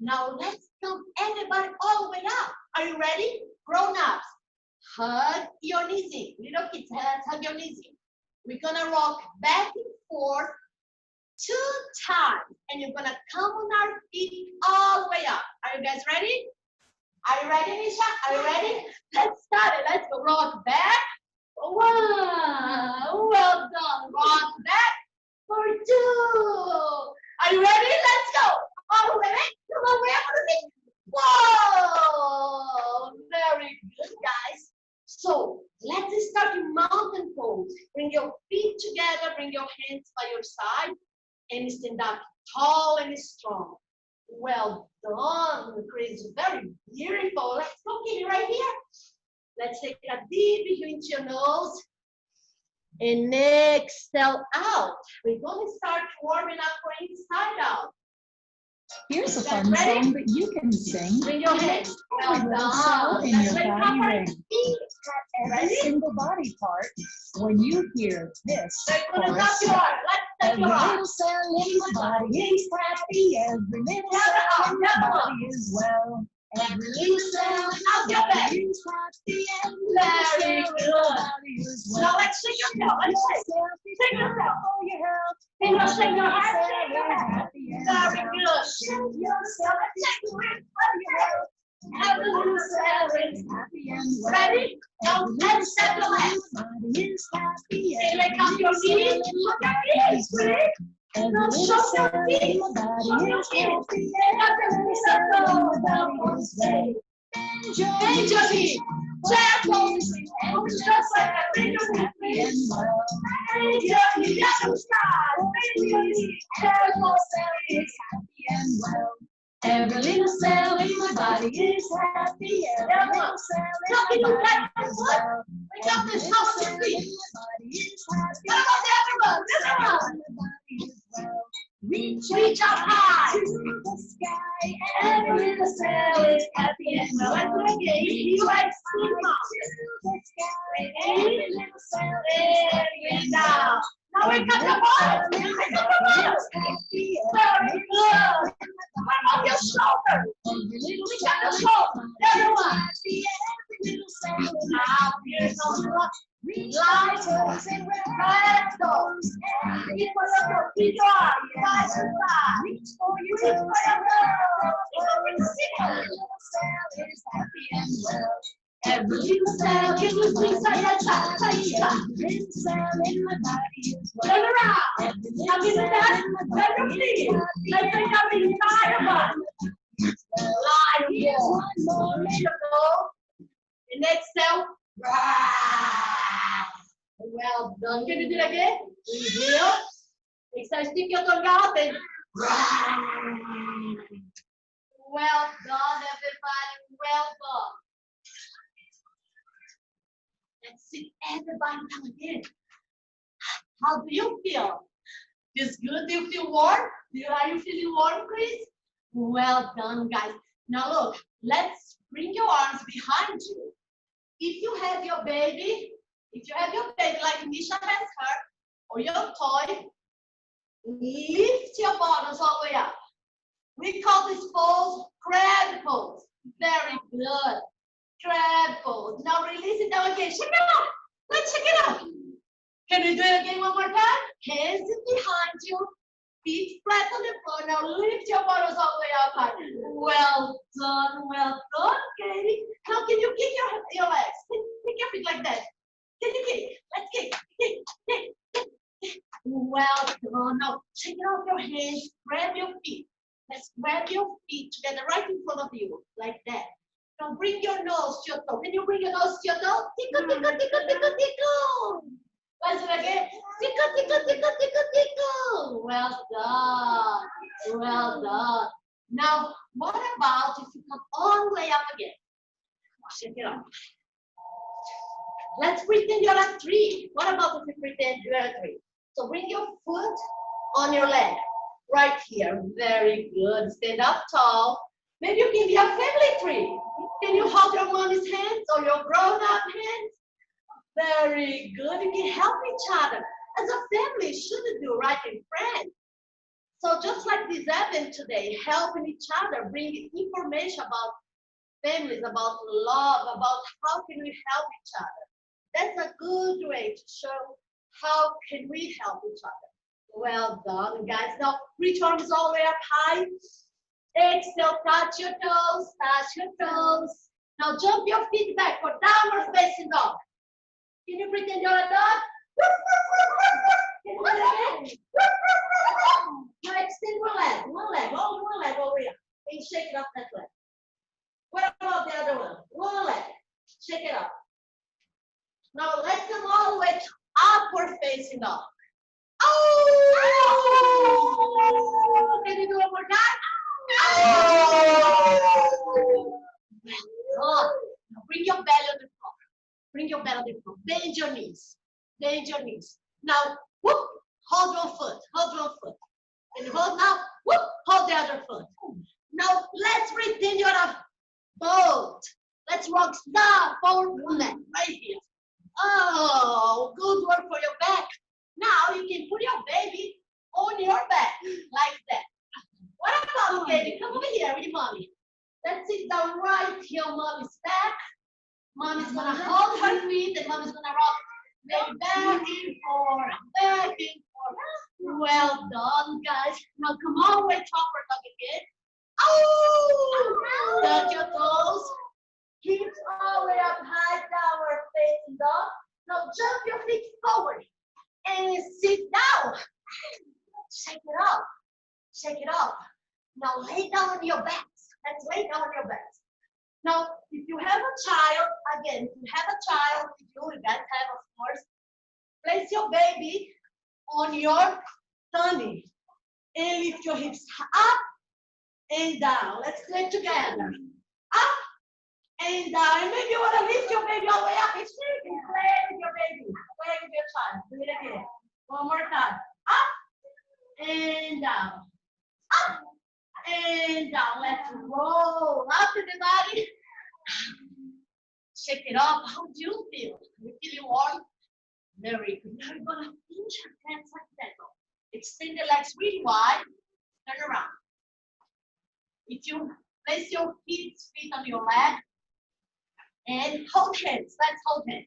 [SPEAKER 15] Now let's come everybody all the way up. Are you ready? Grown-ups, hug your knees in. Little kids, hug your knees in. We're gonna rock back and forth 2 times. And you're gonna come on our feet all the way up. Are you guys ready? Are you ready, Nisha? Are you ready? Let's start it. Let's go. Rock back. 1. Well done. Rock back for 2. Are you ready? Let's go. All the way back. Come on, way up on the feet. Whoa. Very good, guys. So let's start in mountain pose. Bring your feet together. Bring your hands by your side. And stand up tall and strong. Well done, Chris. Very beautiful. Let's go, Katie, right here. Let's take a deep inhale into your nose. And exhale out. We're going to start warming up for inside out.
[SPEAKER 16] Here's a fun song that you can sing.
[SPEAKER 15] Bring your hands.
[SPEAKER 16] Well done. In your body ring. Every single body part, when you hear this chorus, every little cell in my body is happy. Every little cell in my body is well. Every little cell in my body is happy. Every little cell in my body is well.
[SPEAKER 15] Now let's shake your tail. Let's shake your tail. And now shake your heart. Shake your head. Very good. Shake yourself. Shake your head. Every little cell is happy and well. Ready? Now let's step your legs. And like up your knees. Look at these, please. Now show your feet. Show your feet. And up your knees. Bend your feet. Gentle. And just like that. Bend your feet. Bend your feet. Just start. Bend your feet. Every little cell is happy and well.
[SPEAKER 16] Every little cell in my body is happy. Every little cell in my body is well.
[SPEAKER 15] Wake up and shout your feet.
[SPEAKER 16] My body is happy.
[SPEAKER 15] What about the other one? This one.
[SPEAKER 16] My body is well.
[SPEAKER 15] Reach up high.
[SPEAKER 16] To the sky. Every little cell is happy and well.
[SPEAKER 15] Let's do it again. You like school mom.
[SPEAKER 16] To the sky. Every little cell is happy and
[SPEAKER 15] Down.
[SPEAKER 16] well.
[SPEAKER 15] Now wake up your bottom. Wake up your bottom. Very good. What about your shoulder? Reach up your shoulder. Everyone. Now here's on the left. Light goes and red goes. Keep for your feet on. Side to side. Reach for your feet.
[SPEAKER 16] Every little cell in my body is well.
[SPEAKER 15] Turn around. Now give it that. Let your feet. Let's take out the entire body. Lie here. Beautiful. And exhale. Well done. Can you do it again? Inhale. Exhale. Stick your tongue out and. Well done, everybody. Well done. Let's sit everybody down again. How do you feel? Feels good? Do you feel warm? Are you feeling warm, Chris? Well done, guys. Now look, let's bring your arms behind you. If you have your baby like Nisha has her, or your toy, lift your bottoms all the way up. We call this pose crab pose. Very good. Crab pose. Now release it down again. Shake it up. Let's shake it up. Can we do it again one more time? Hands behind you. Feet flat on the floor. Now lift your bottoms all the way up high. Well done, Katie. Now can you kick your legs? Kick your feet like that. Can you kick? Let's kick. Well done. Now shake it off your hands. Grab your feet. Let's grab your feet together right in front of you, like that. Now bring your nose to your toe. Can you bring your nose to your toe? Tickle, tickle, tickle, tickle, tickle. Let's do it again. Tickle, tickle, tickle, tickle, tickle. Well done. Now, what about if you come all the way up again? Shake it off. Let's pretend you're a tree. What about if you pretend you're a tree? So bring your foot on your leg. Right here. Very good. Stand up tall. Maybe you can be a family tree. Can you hold your mommy's hands or your grown-up hands? Very good. You can help each other. As a family should do, right, in friends. So just like this event today, helping each other, bringing information about families, about love, about how can we help each other. That's a good way to show how can we help each other. Well done, guys. Now reach arms all the way up high. Exhale, touch your toes, touch your toes. Now jump your feet back for downward facing dog. Can you pretend you're a dog? Can you do that again? Now extend one leg, hold one leg over here. And shake it off that leg. What about the other one? One leg, shake it off. Now let's come all the way to upward facing dog. Oh! Can you do it one more time? Oh! Good. Now bring your belly on the floor. Bring your belly on the floor. Bend your knees. Bend your knees. Now, whoop, hold one foot. Hold one foot. And you hold now, whoop, hold the other foot. Now let's pretend you're a boat. Let's rock down forward movement right here. Oh, good work for your back. Now you can put your baby on your back like that. What about baby? Come over here with mommy. Let's sit down right here on mommy's back. Mommy's gonna hold her feet and mommy's gonna rock baby back and forth, back and forth. Well done, guys. Now come all the way to upward dog again. Oh! Touch your toes. Hips all the way up high, downward facing dog. Now jump your feet forward and sit down. Shake it up. Shake it up. Now lay down on your backs. Let's lay down on your backs. Now, if you have a child, again, if you have a child, if you guys have, of course, place your baby on your tummy and lift your hips up and down. Let's do it together. Up and down. And maybe you want to lift your baby all the way up. It's shaking. Play with your baby. Play with your child. Do it again. One more time. Up and down. Up and down. Let's roll up to the body. Shake it off. How do you feel? You feeling warm? Very good. Now you're gonna pinch your hands like that. Extend the legs really wide. Turn around. If you place your feet on your lap and hold hands. Let's hold hands.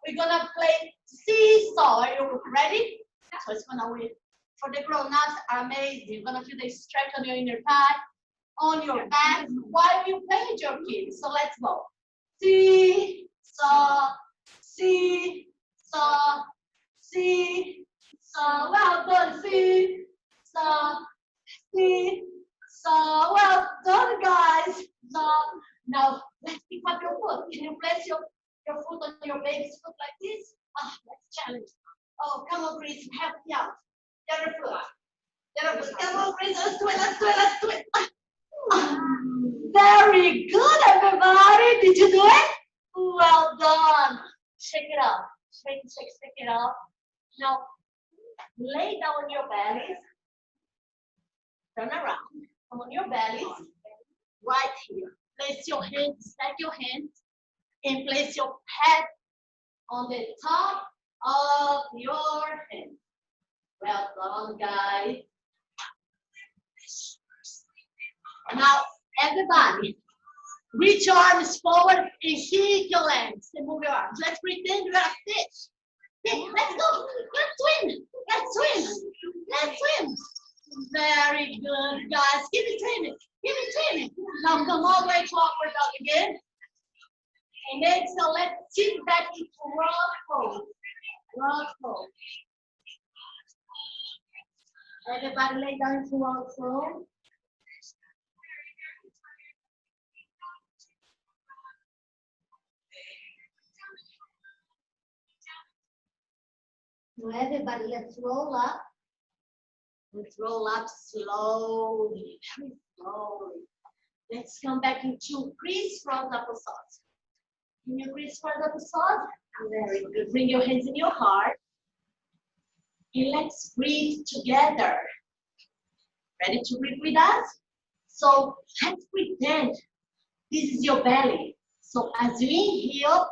[SPEAKER 15] We're gonna play seesaw. Are you ready? So it's gonna win. For the grown-ups are amazing. You're gonna feel the stretch on your inner thigh, on your back while you play with your kids. So let's go. Seesaw, seesaw, seesaw. Well done, seesaw, seesaw. Well done, guys. Now let's pick up your foot. Can you place your foot on your baby's foot like this? Let's challenge. Oh, come on, Chris, help me out. The other foot. The other foot. Come on, Chris, let's do it, let's do it, let's do it. Very good, everybody. Did you do it? Well done. Shake it up. Shake it up. Now, lay down on your bellies. Turn around. Come on your bellies. Right here. Place your hands, stack your hands, and place your head on the top of your head. Well done, guys. Now, everybody, reach your arms forward and shake your legs and move your arms. Let's pretend you're a fish. Okay, let's go. Let's swim. Let's swim. Let's swim. Very good, guys. Keep it swimming. Keep it swimming. Now come all the way to upward dog again. And exhale. Let's sit back into rock pose. Rock pose. Everybody lay down into rock pose. Now everybody, let's roll up. Let's roll up slowly, very slowly. Let's come back into crisscross applesauce. Can you crisscross applesauce? Very good. Bring your hands in your heart. And let's breathe together. Ready to breathe with us? So let's pretend this is your belly. So as you inhale,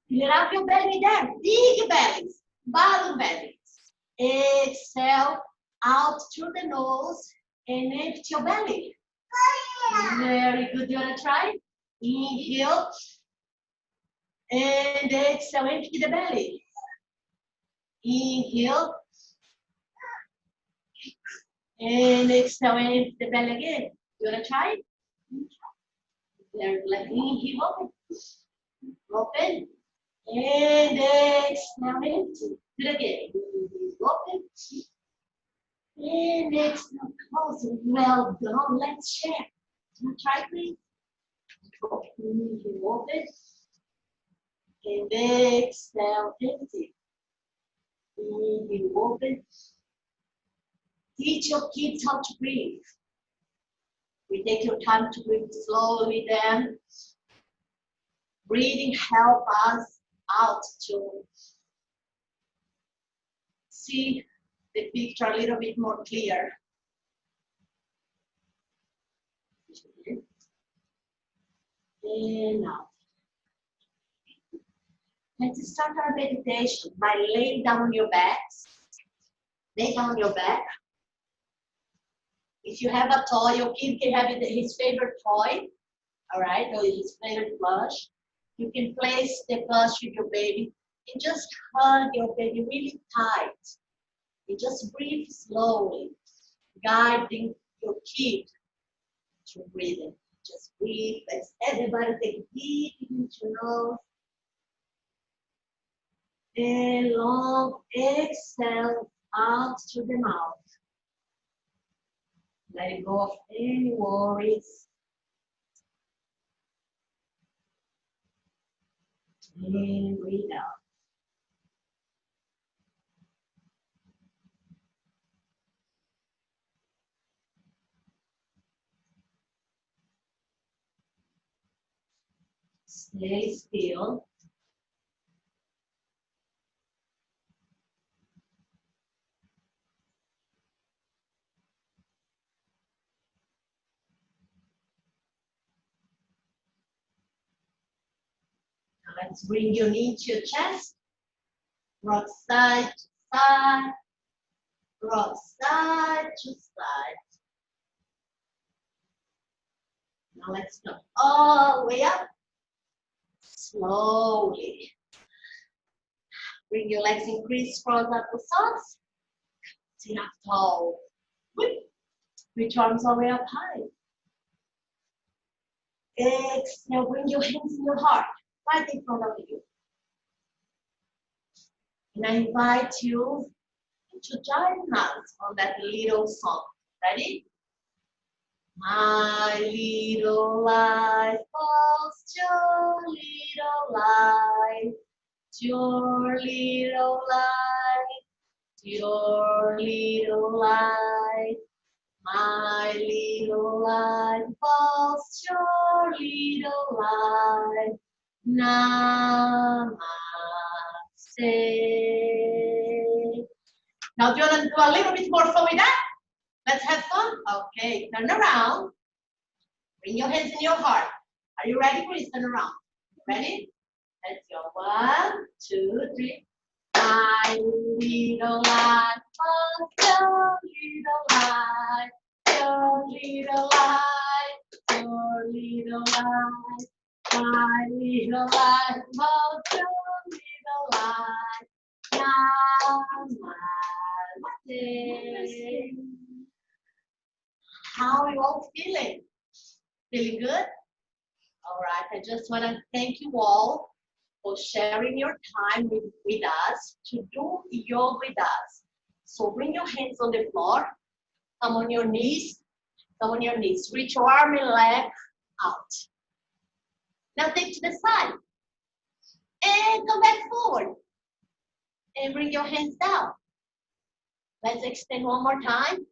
[SPEAKER 15] fill up your belly there. Big bellies, bottom bellies. Exhale out through the nose and empty your belly. Very good. You want to try? Inhale and exhale, empty the belly. Inhale and exhale, empty the belly again. You want to try? There, let inhale, open. Open and exhale, empty. Do it again. Open. And exhale, close. Well done. Let's share. Can you try, please? Open. And exhale, empty. Inhale, open. Teach your kids how to breathe. We take your time to breathe slowly then. Breathing help us out to see the picture a little bit more clear. And out. Let's start our meditation by laying down on your backs. Lay down on your back. If you have a toy, your kid can have his favorite toy, all right, or his favorite plush. You can place the plush with your baby and just hug your baby really tight. And just breathe slowly, guiding your kid to breathing. Just breathe. Let's everybody take deep into your nose. And long exhale out through the mouth. Let go of any worries. And breathe out. Stay still. Now let's bring your knee to your chest. Rock side to side. Rock side to side. Now let's come all the way up. Slowly. Bring your legs in crisscross applesauce. Sit up tall. Good. Reach arms all the way up high. Exhale, bring your hands in your heart, right in front of you. And I invite you to join us on that little song. Ready? My little light falls, your little light, your little light, your little light. My little light falls, your little light. Namaste. Now, do you want to do a little bit more fun with that? Let's have fun. Okay, turn around. Bring your hands in your heart. Are you ready? Please turn around. Ready? Let's go. 1, 2, 3. My little light falls, your little light, your little light, your little light. My little light falls, your little light. Namaste. How are you all feeling? Feeling good? All right, I just want to thank you all for sharing your time with us to do yoga with us. So bring your hands on the floor, come on your knees, reach your arm and leg out. Now take to the side and come back forward and bring your hands down. Let's extend one more time.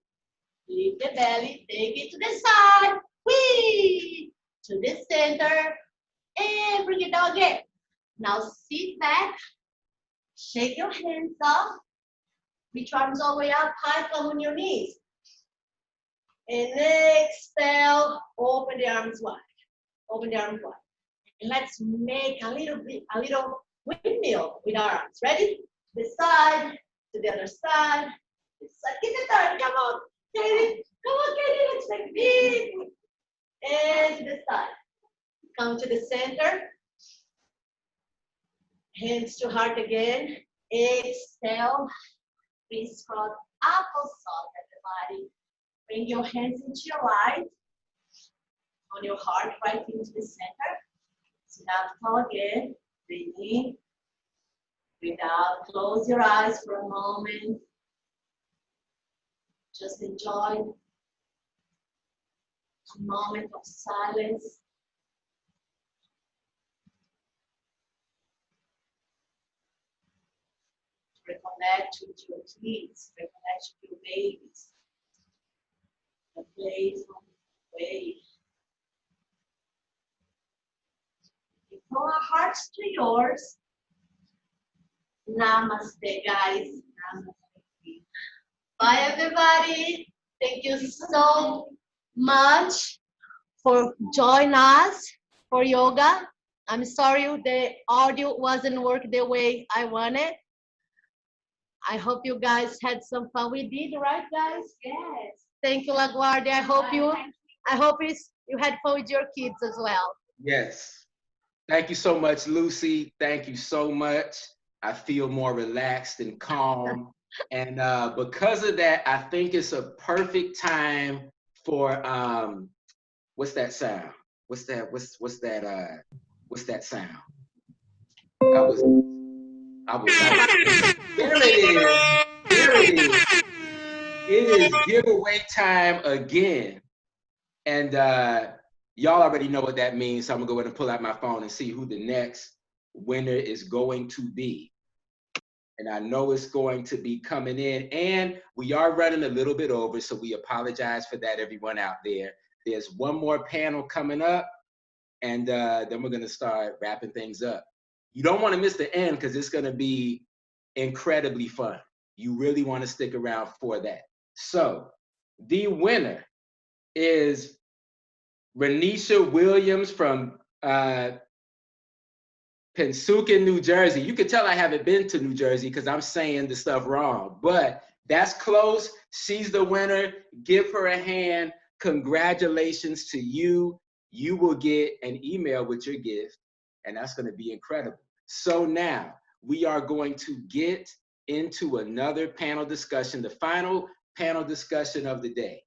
[SPEAKER 15] Lift the belly, take it to the side, whee, to the center, and bring it down again. Now sit back, shake your hands off, reach arms all the way up high, come on your knees. And exhale, open the arms wide, open the arms wide. And let's make a little windmill with our arms. Ready? This side, to the other side, this side. Get the third, come on, Katie. Come on, Katie, let's make big. And to the side. Come to the center. Hands to heart again. Exhale. Crisscross applesauce, everybody. Bring your hands into your right. On your heart, right into the center. Sit up tall again. Breathe in. Breathe out. Close your eyes for a moment. Just enjoy a moment of silence. Reconnect with your kids, reconnect with your babies. The playful way. From our hearts to yours. Namaste, guys. Namaste. Bye, everybody. Thank you so much for joining us for yoga. I'm sorry the audio wasn't working the way I wanted. I hope you guys had some fun. We did, right, guys? Yes. Thank you, LaGuardia. I hope you had fun with your kids as well.
[SPEAKER 3] Yes. Thank you so much, Lucy. Thank you so much. I feel more relaxed and calm. And because of that, I think it's a perfect time for what's that sound? What's that sound? There it is. It is giveaway time again. And y'all already know what that means. So I'm gonna go ahead and pull out my phone and see who the next winner is going to be. And I know it's going to be coming in. And we are running a little bit over, so we apologize for that, everyone out there. There's one more panel coming up. and then we're gonna start wrapping things up. You don't wanna miss the end because it's gonna be incredibly fun. You really wanna stick around for that. So the winner is Renisha Williams from Pennsauken, New Jersey. You can tell I haven't been to New Jersey because I'm saying the stuff wrong, but that's close. She's the winner. Give her a hand. Congratulations to you. You will get an email with your gift, and that's going to be incredible. So now we are going to get into another panel discussion, the final panel discussion of the day.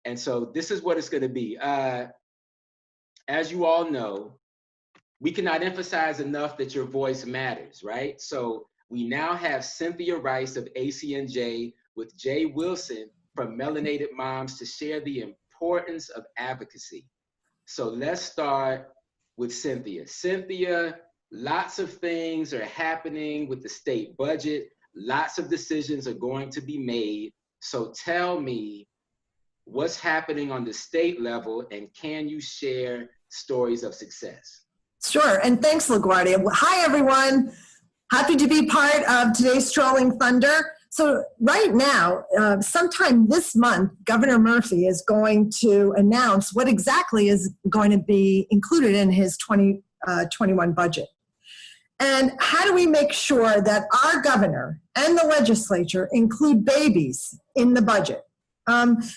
[SPEAKER 3] And so this is what it's going to be. As you all know, we cannot emphasize enough that your voice matters, right? So we now have Cynthia Rice of ACNJ with Jay Wilson from Melanated Moms to share the importance of advocacy. So let's start with Cynthia. Cynthia, lots of things are happening with the state budget. Lots of decisions are going to be made. So tell me what's happening on the state level, and can you share stories of success?
[SPEAKER 17] Sure, and thanks, LaGuardia. Hi, everyone. Happy to be part of today's Strolling Thunder. So right now, sometime this month, Governor Murphy is going to announce what exactly is going to be included in his 2021 budget. And how do we make sure that our governor and the legislature include babies in the budget?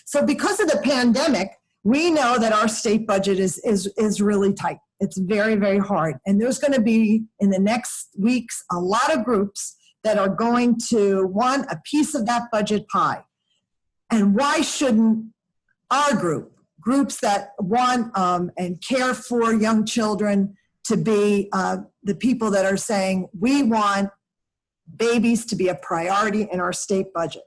[SPEAKER 17] So because of the pandemic, we know that our state budget is really tight. It's very, very hard. And there's going to be, in the next weeks, a lot of groups that are going to want a piece of that budget pie. And why shouldn't our groups that want and care for young children, to be the people that are saying, we want babies to be a priority in our state budget?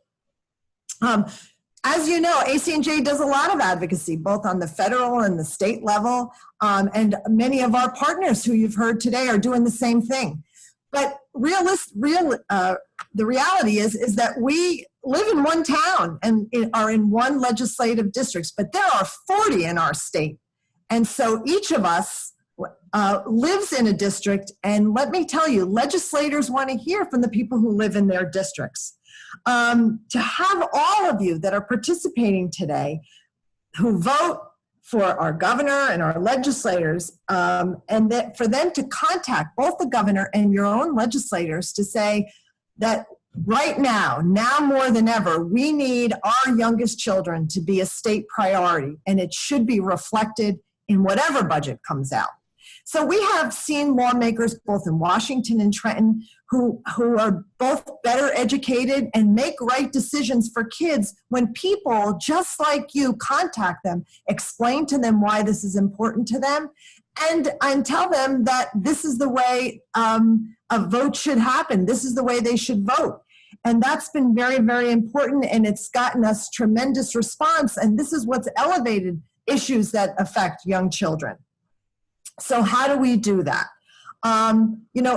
[SPEAKER 17] As you know, ACNJ does a lot of advocacy, both on the federal and the state level, and many of our partners who you've heard today are doing the same thing. But the reality is that we live in one town and are in one legislative district, but there are 40 in our state. And so each of us lives in a district, and let me tell you, legislators want to hear from the people who live in their districts. To have all of you that are participating today who vote for our governor and our legislators, and that for them to contact both the governor and your own legislators to say that right now more than ever, we need our youngest children to be a state priority, and it should be reflected in whatever budget comes out. So we have seen lawmakers both in Washington and Trenton who are both better educated and make right decisions for kids when people just like you contact them, explain to them why this is important to them, and tell them that this is the way a vote should happen. This is the way they should vote. And that's been very, very important, and it's gotten us tremendous response. And this is what's elevated issues that affect young children. So how do we do that?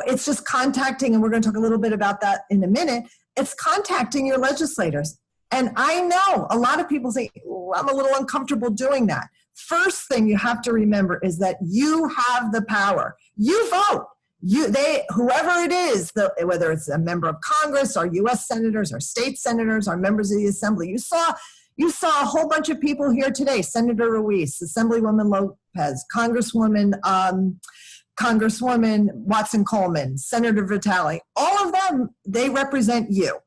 [SPEAKER 17] It's just contacting, and we're going to talk a little bit about that in a minute. It's contacting your legislators. And I know a lot of people say, oh, I'm a little uncomfortable doing that. First thing you have to remember is that you have the power. You vote. Whoever it is, whether it's a member of Congress, or U.S. senators, or state senators, or members of the assembly. You saw a whole bunch of people here today: Senator Ruiz, Assemblywoman Lopez, Congresswoman Watson Coleman, Senator Vitale. All of them, they represent you,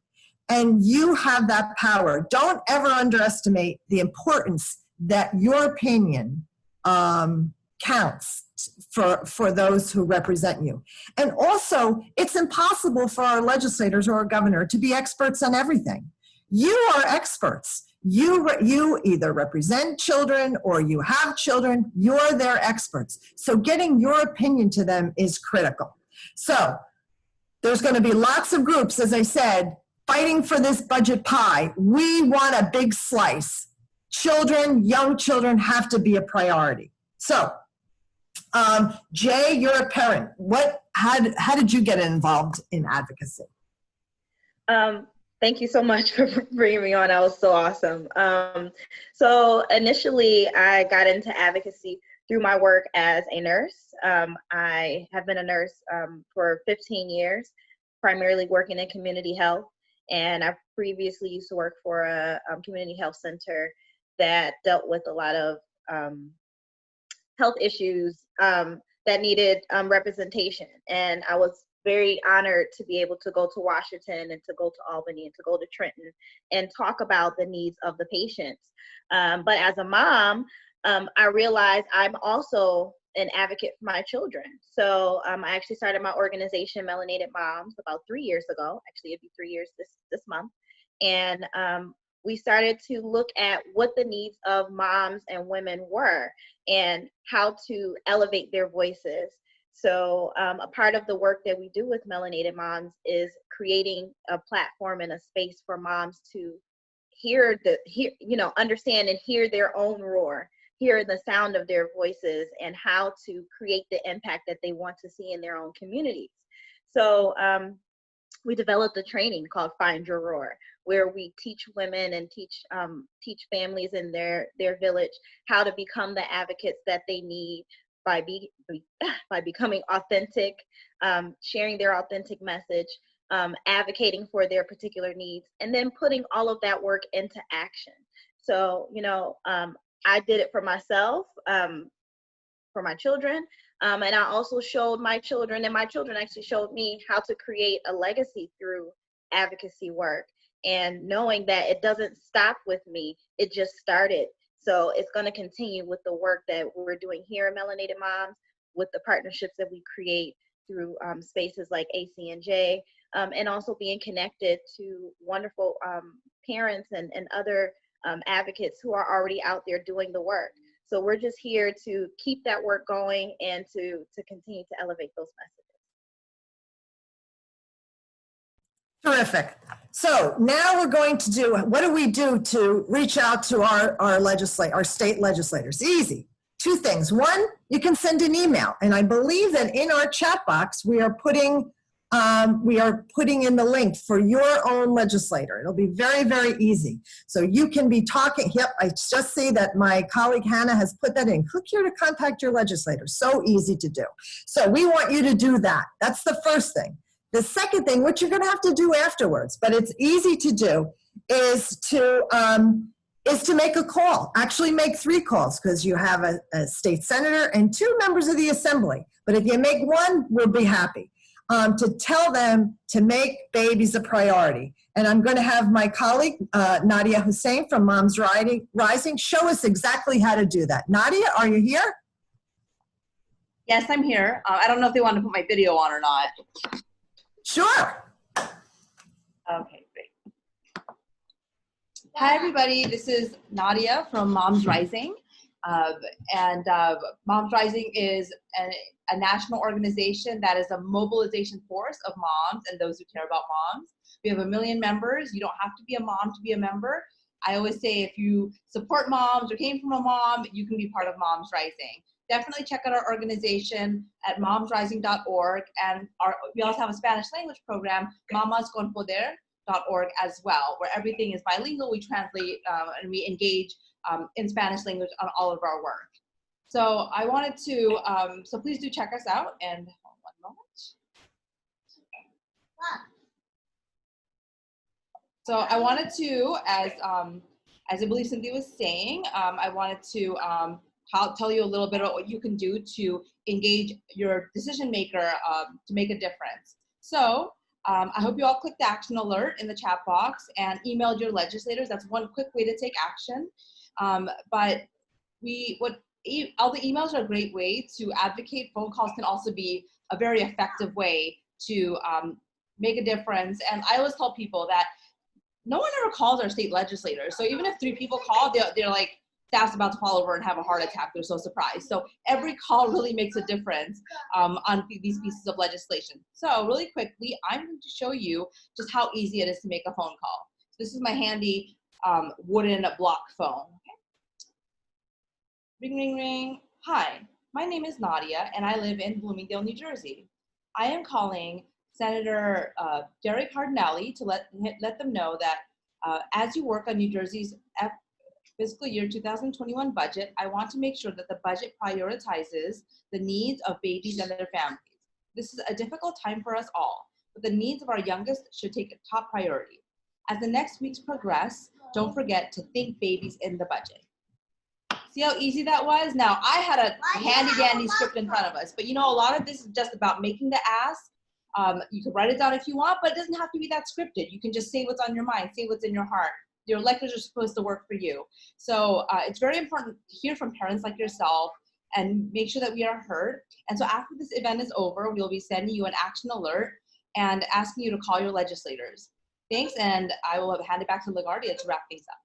[SPEAKER 17] and you have that power. Don't ever underestimate the importance that your opinion counts for those who represent you. And also, it's impossible for our legislators or our governor to be experts on everything. You are experts. You either represent children or you have children. You're their experts. So getting your opinion to them is critical. So there's going to be lots of groups, as I said, fighting for this budget pie. We want a big slice. Children, young children have to be a priority. So Jay, you're a parent. How did you get involved in advocacy?
[SPEAKER 18] Thank you so much for bringing me on. That was so awesome. So initially, I got into advocacy through my work as a nurse. I have been a nurse for 15 years, primarily working in community health. And I previously used to work for a community health center that dealt with a lot of health issues that needed representation. And I was very honored to be able to go to Washington and to go to Albany and to go to Trenton and talk about the needs of the patients. But as a mom, I realized I'm also an advocate for my children. So I actually started my organization, Melanated Moms, about 3 years ago. Actually, it'd be 3 years this month. And we started to look at what the needs of moms and women were and how to elevate their voices. So a part of the work that we do with Melanated Moms is creating a platform and a space for moms to understand and hear their own roar, hear the sound of their voices, and how to create the impact that they want to see in their own communities. So we developed a training called Find Your Roar, where we teach women and teach families in their village how to become the advocates that they need by becoming authentic, sharing their authentic message, advocating for their particular needs, and then putting all of that work into action. So, I did it for myself, for my children, and I also showed my children, and my children actually showed me how to create a legacy through advocacy work, and knowing that it doesn't stop with me, it just started. So it's going to continue with the work that we're doing here at Melanated Moms, with the partnerships that we create through spaces like ACNJ, and also being connected to wonderful parents and other advocates who are already out there doing the work. So we're just here to keep that work going and to continue to elevate those messages.
[SPEAKER 17] Terrific. So now we're going to do, what do we do to reach out to our state legislators? Easy. Two things. One, you can send an email. And I believe that in our chat box, we are putting in the link for your own legislator. It'll be very, very easy. So you can be talking. Yep, I just see that my colleague Hannah has put that in. Click here to contact your legislator. So easy to do. So we want you to do that. That's the first thing. The second thing, which you're going to have to do afterwards, but it's easy to do, is to make a call. Actually make 3 calls, because you have a state senator and 2 members of the assembly. But if you make 1, we'll be happy. To tell them to make babies a priority. And I'm going to have my colleague, Nadia Hussein from Moms Rising, show us exactly how to do that. Nadia, are you here?
[SPEAKER 19] Yes, I'm here. I don't know if they want to put my video on or not.
[SPEAKER 17] Sure.
[SPEAKER 19] Okay, great. Hi, everybody. This is Nadia from Moms Rising. Moms Rising is a national organization that is a mobilization force of moms and those who care about moms. We have 1 million members. You don't have to be a mom to be a member. I always say if you support moms or came from a mom, you can be part of Moms Rising. Definitely check out our organization at momsrising.org. And we also have a Spanish language program, mamasconpoder.org as well, where everything is bilingual. We translate and we engage in Spanish language on all of our work. So I wanted to, so please do check us out. And one moment. So I wanted to, as I believe Cynthia was saying, I wanted to tell you a little bit about what you can do to engage your decision maker to make a difference. So I hope you all clicked the action alert in the chat box and emailed your legislators. That's one quick way to take action. But all the emails are a great way to advocate. Phone calls can also be a very effective way to make a difference. And I always tell people that no one ever calls our state legislators. So even if 3 people call, they're like, staff's about to fall over and have a heart attack. They're so surprised. So every call really makes a difference on these pieces of legislation. So really quickly, I'm going to show you just how easy it is to make a phone call. This is my handy wooden block phone. Ring, ring, ring. Hi, my name is Nadia, and I live in Bloomingdale, New Jersey. I am calling Senator Derek Cardinelli to let them know that as you work on New Jersey's fiscal year 2021 budget, I want to make sure that the budget prioritizes the needs of babies and their families. This is a difficult time for us all, but the needs of our youngest should take a top priority. As the next weeks progress, don't forget to think babies in the budget. See how easy that was? Now, I had a handy-dandy script in front of us, but you know, a lot of this is just about making the ask. You can write it down if you want, but it doesn't have to be that scripted. You can just say what's on your mind, say what's in your heart. Your electors are supposed to work for you. So it's very important to hear from parents like yourself and make sure that we are heard. And so after this event is over, we'll be sending you an action alert and asking you to call your legislators. Thanks, and I will hand it back to LaGuardia to wrap things up.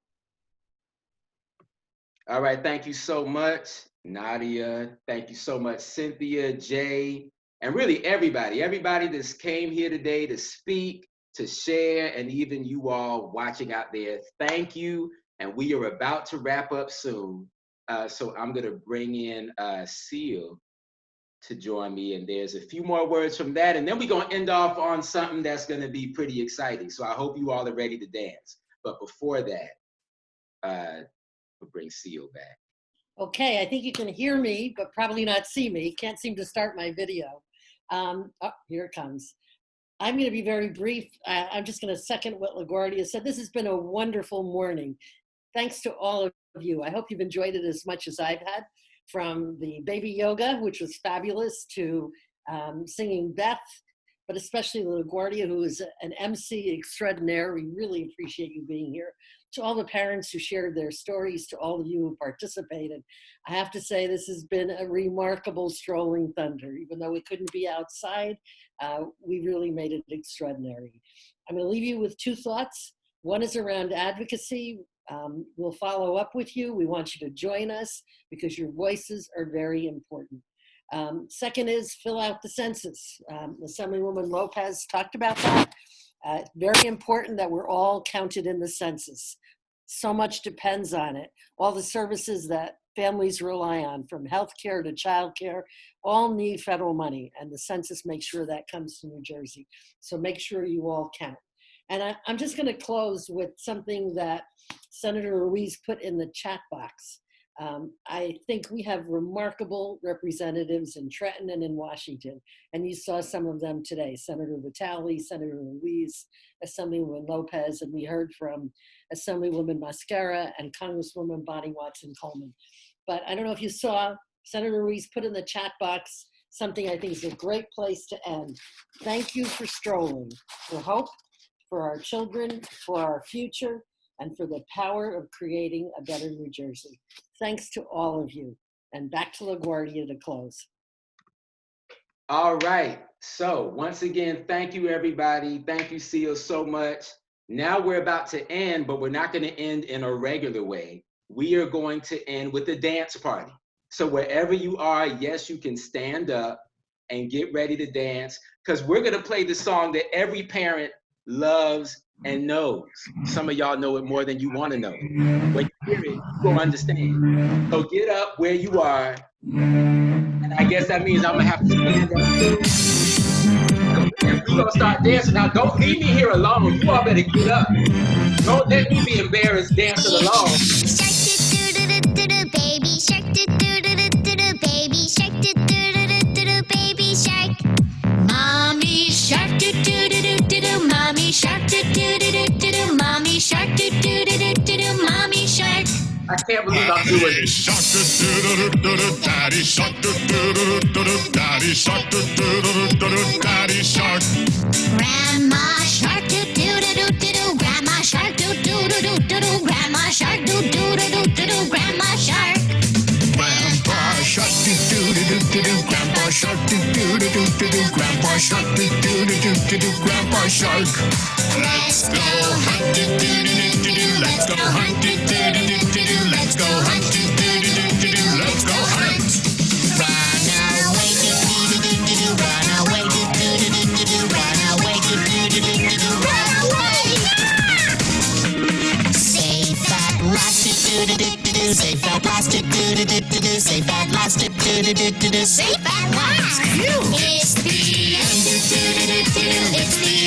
[SPEAKER 3] All right, thank you so much, Nadia. Thank you so much, Cynthia, Jay, and really everybody that's came here today to speak, to share, and even you all watching out there. Thank you, and we are about to wrap up soon. So I'm gonna bring in Seal to join me, and there's a few more words from that, and then we're gonna end off on something that's gonna be pretty exciting. So I hope you all are ready to dance. But before that, we'll bring Seal back.
[SPEAKER 2] Okay, I think you can hear me, but probably not see me. Can't seem to start my video. Oh, here it comes. I'm going to be very brief. I'm just going to second what LaGuardia said. This has been a wonderful morning. Thanks to all of you. I hope you've enjoyed it as much as I've had, from the baby yoga, which was fabulous, to singing Beth, but especially LaGuardia, who is an MC extraordinaire. We really appreciate you being here. To all the parents who shared their stories, to all of you who participated. I have to say this has been a remarkable Strolling Thunder. Even though we couldn't be outside, we really made it extraordinary. I'm going to leave you with two thoughts. One is around advocacy. We'll follow up with you. We want you to join us because your voices are very important. Second is fill out the census. Assemblywoman Lopez talked about that. Very important that we're all counted in the census. So much depends on it. All the services that families rely on, from healthcare to childcare, all need federal money, and the census makes sure that comes to New Jersey. So make sure you all count. And I'm just going to close with something that Senator Ruiz put in the chat box. I think we have remarkable representatives in Trenton and in Washington, and you saw some of them today. Senator Vitale, Senator Ruiz, Assemblywoman Lopez, and we heard from Assemblywoman Mascara and Congresswoman Bonnie Watson-Coleman. But I don't know if you saw, Senator Ruiz put in the chat box something I think is a great place to end. Thank you for strolling, for hope, for our children, for our future, and for the power of creating a better New Jersey. Thanks to all of you. And back to LaGuardia to close.
[SPEAKER 3] All right, so once again, thank you everybody. Thank you, Seal, so much. Now we're about to end, but we're not gonna end in a regular way. We are going to end with a dance party. So wherever you are, yes, you can stand up and get ready to dance, because we're gonna play the song that every parent loves and knows. Some of y'all know it more than you want to know. When you hear it, you'll understand. So get up where you are, and I guess that means I'm gonna have to stand up. And we're gonna start dancing. Now, don't leave me here alone. You all better get up. Don't let me be embarrassed dancing alone.
[SPEAKER 20] Baby shark, baby shark, baby shark. Mommy shark, mommy shark, mommy shark, mommy shark.
[SPEAKER 3] I can't believe I'm doing this.
[SPEAKER 20] Daddy shark, daddy shark, daddy shark. Grandma shark, grandma shark, grandma shark, grandma shark. Grandpa shark, grandpa shark, grandpa shark, grandpa shark. Let's go hunt, let's go hunt, let's go hunt, let's go hunt. Run away, run away, run away, run away. Safe at last, safe at last, safe at last, safe at last. It's the end, it's the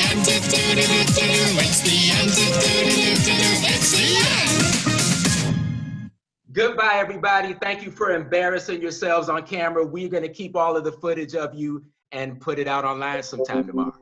[SPEAKER 20] end, it's the end, it's the end.
[SPEAKER 3] Goodbye, everybody. Thank you for embarrassing yourselves on camera. We're going to keep all of the footage of you and put it out online sometime tomorrow.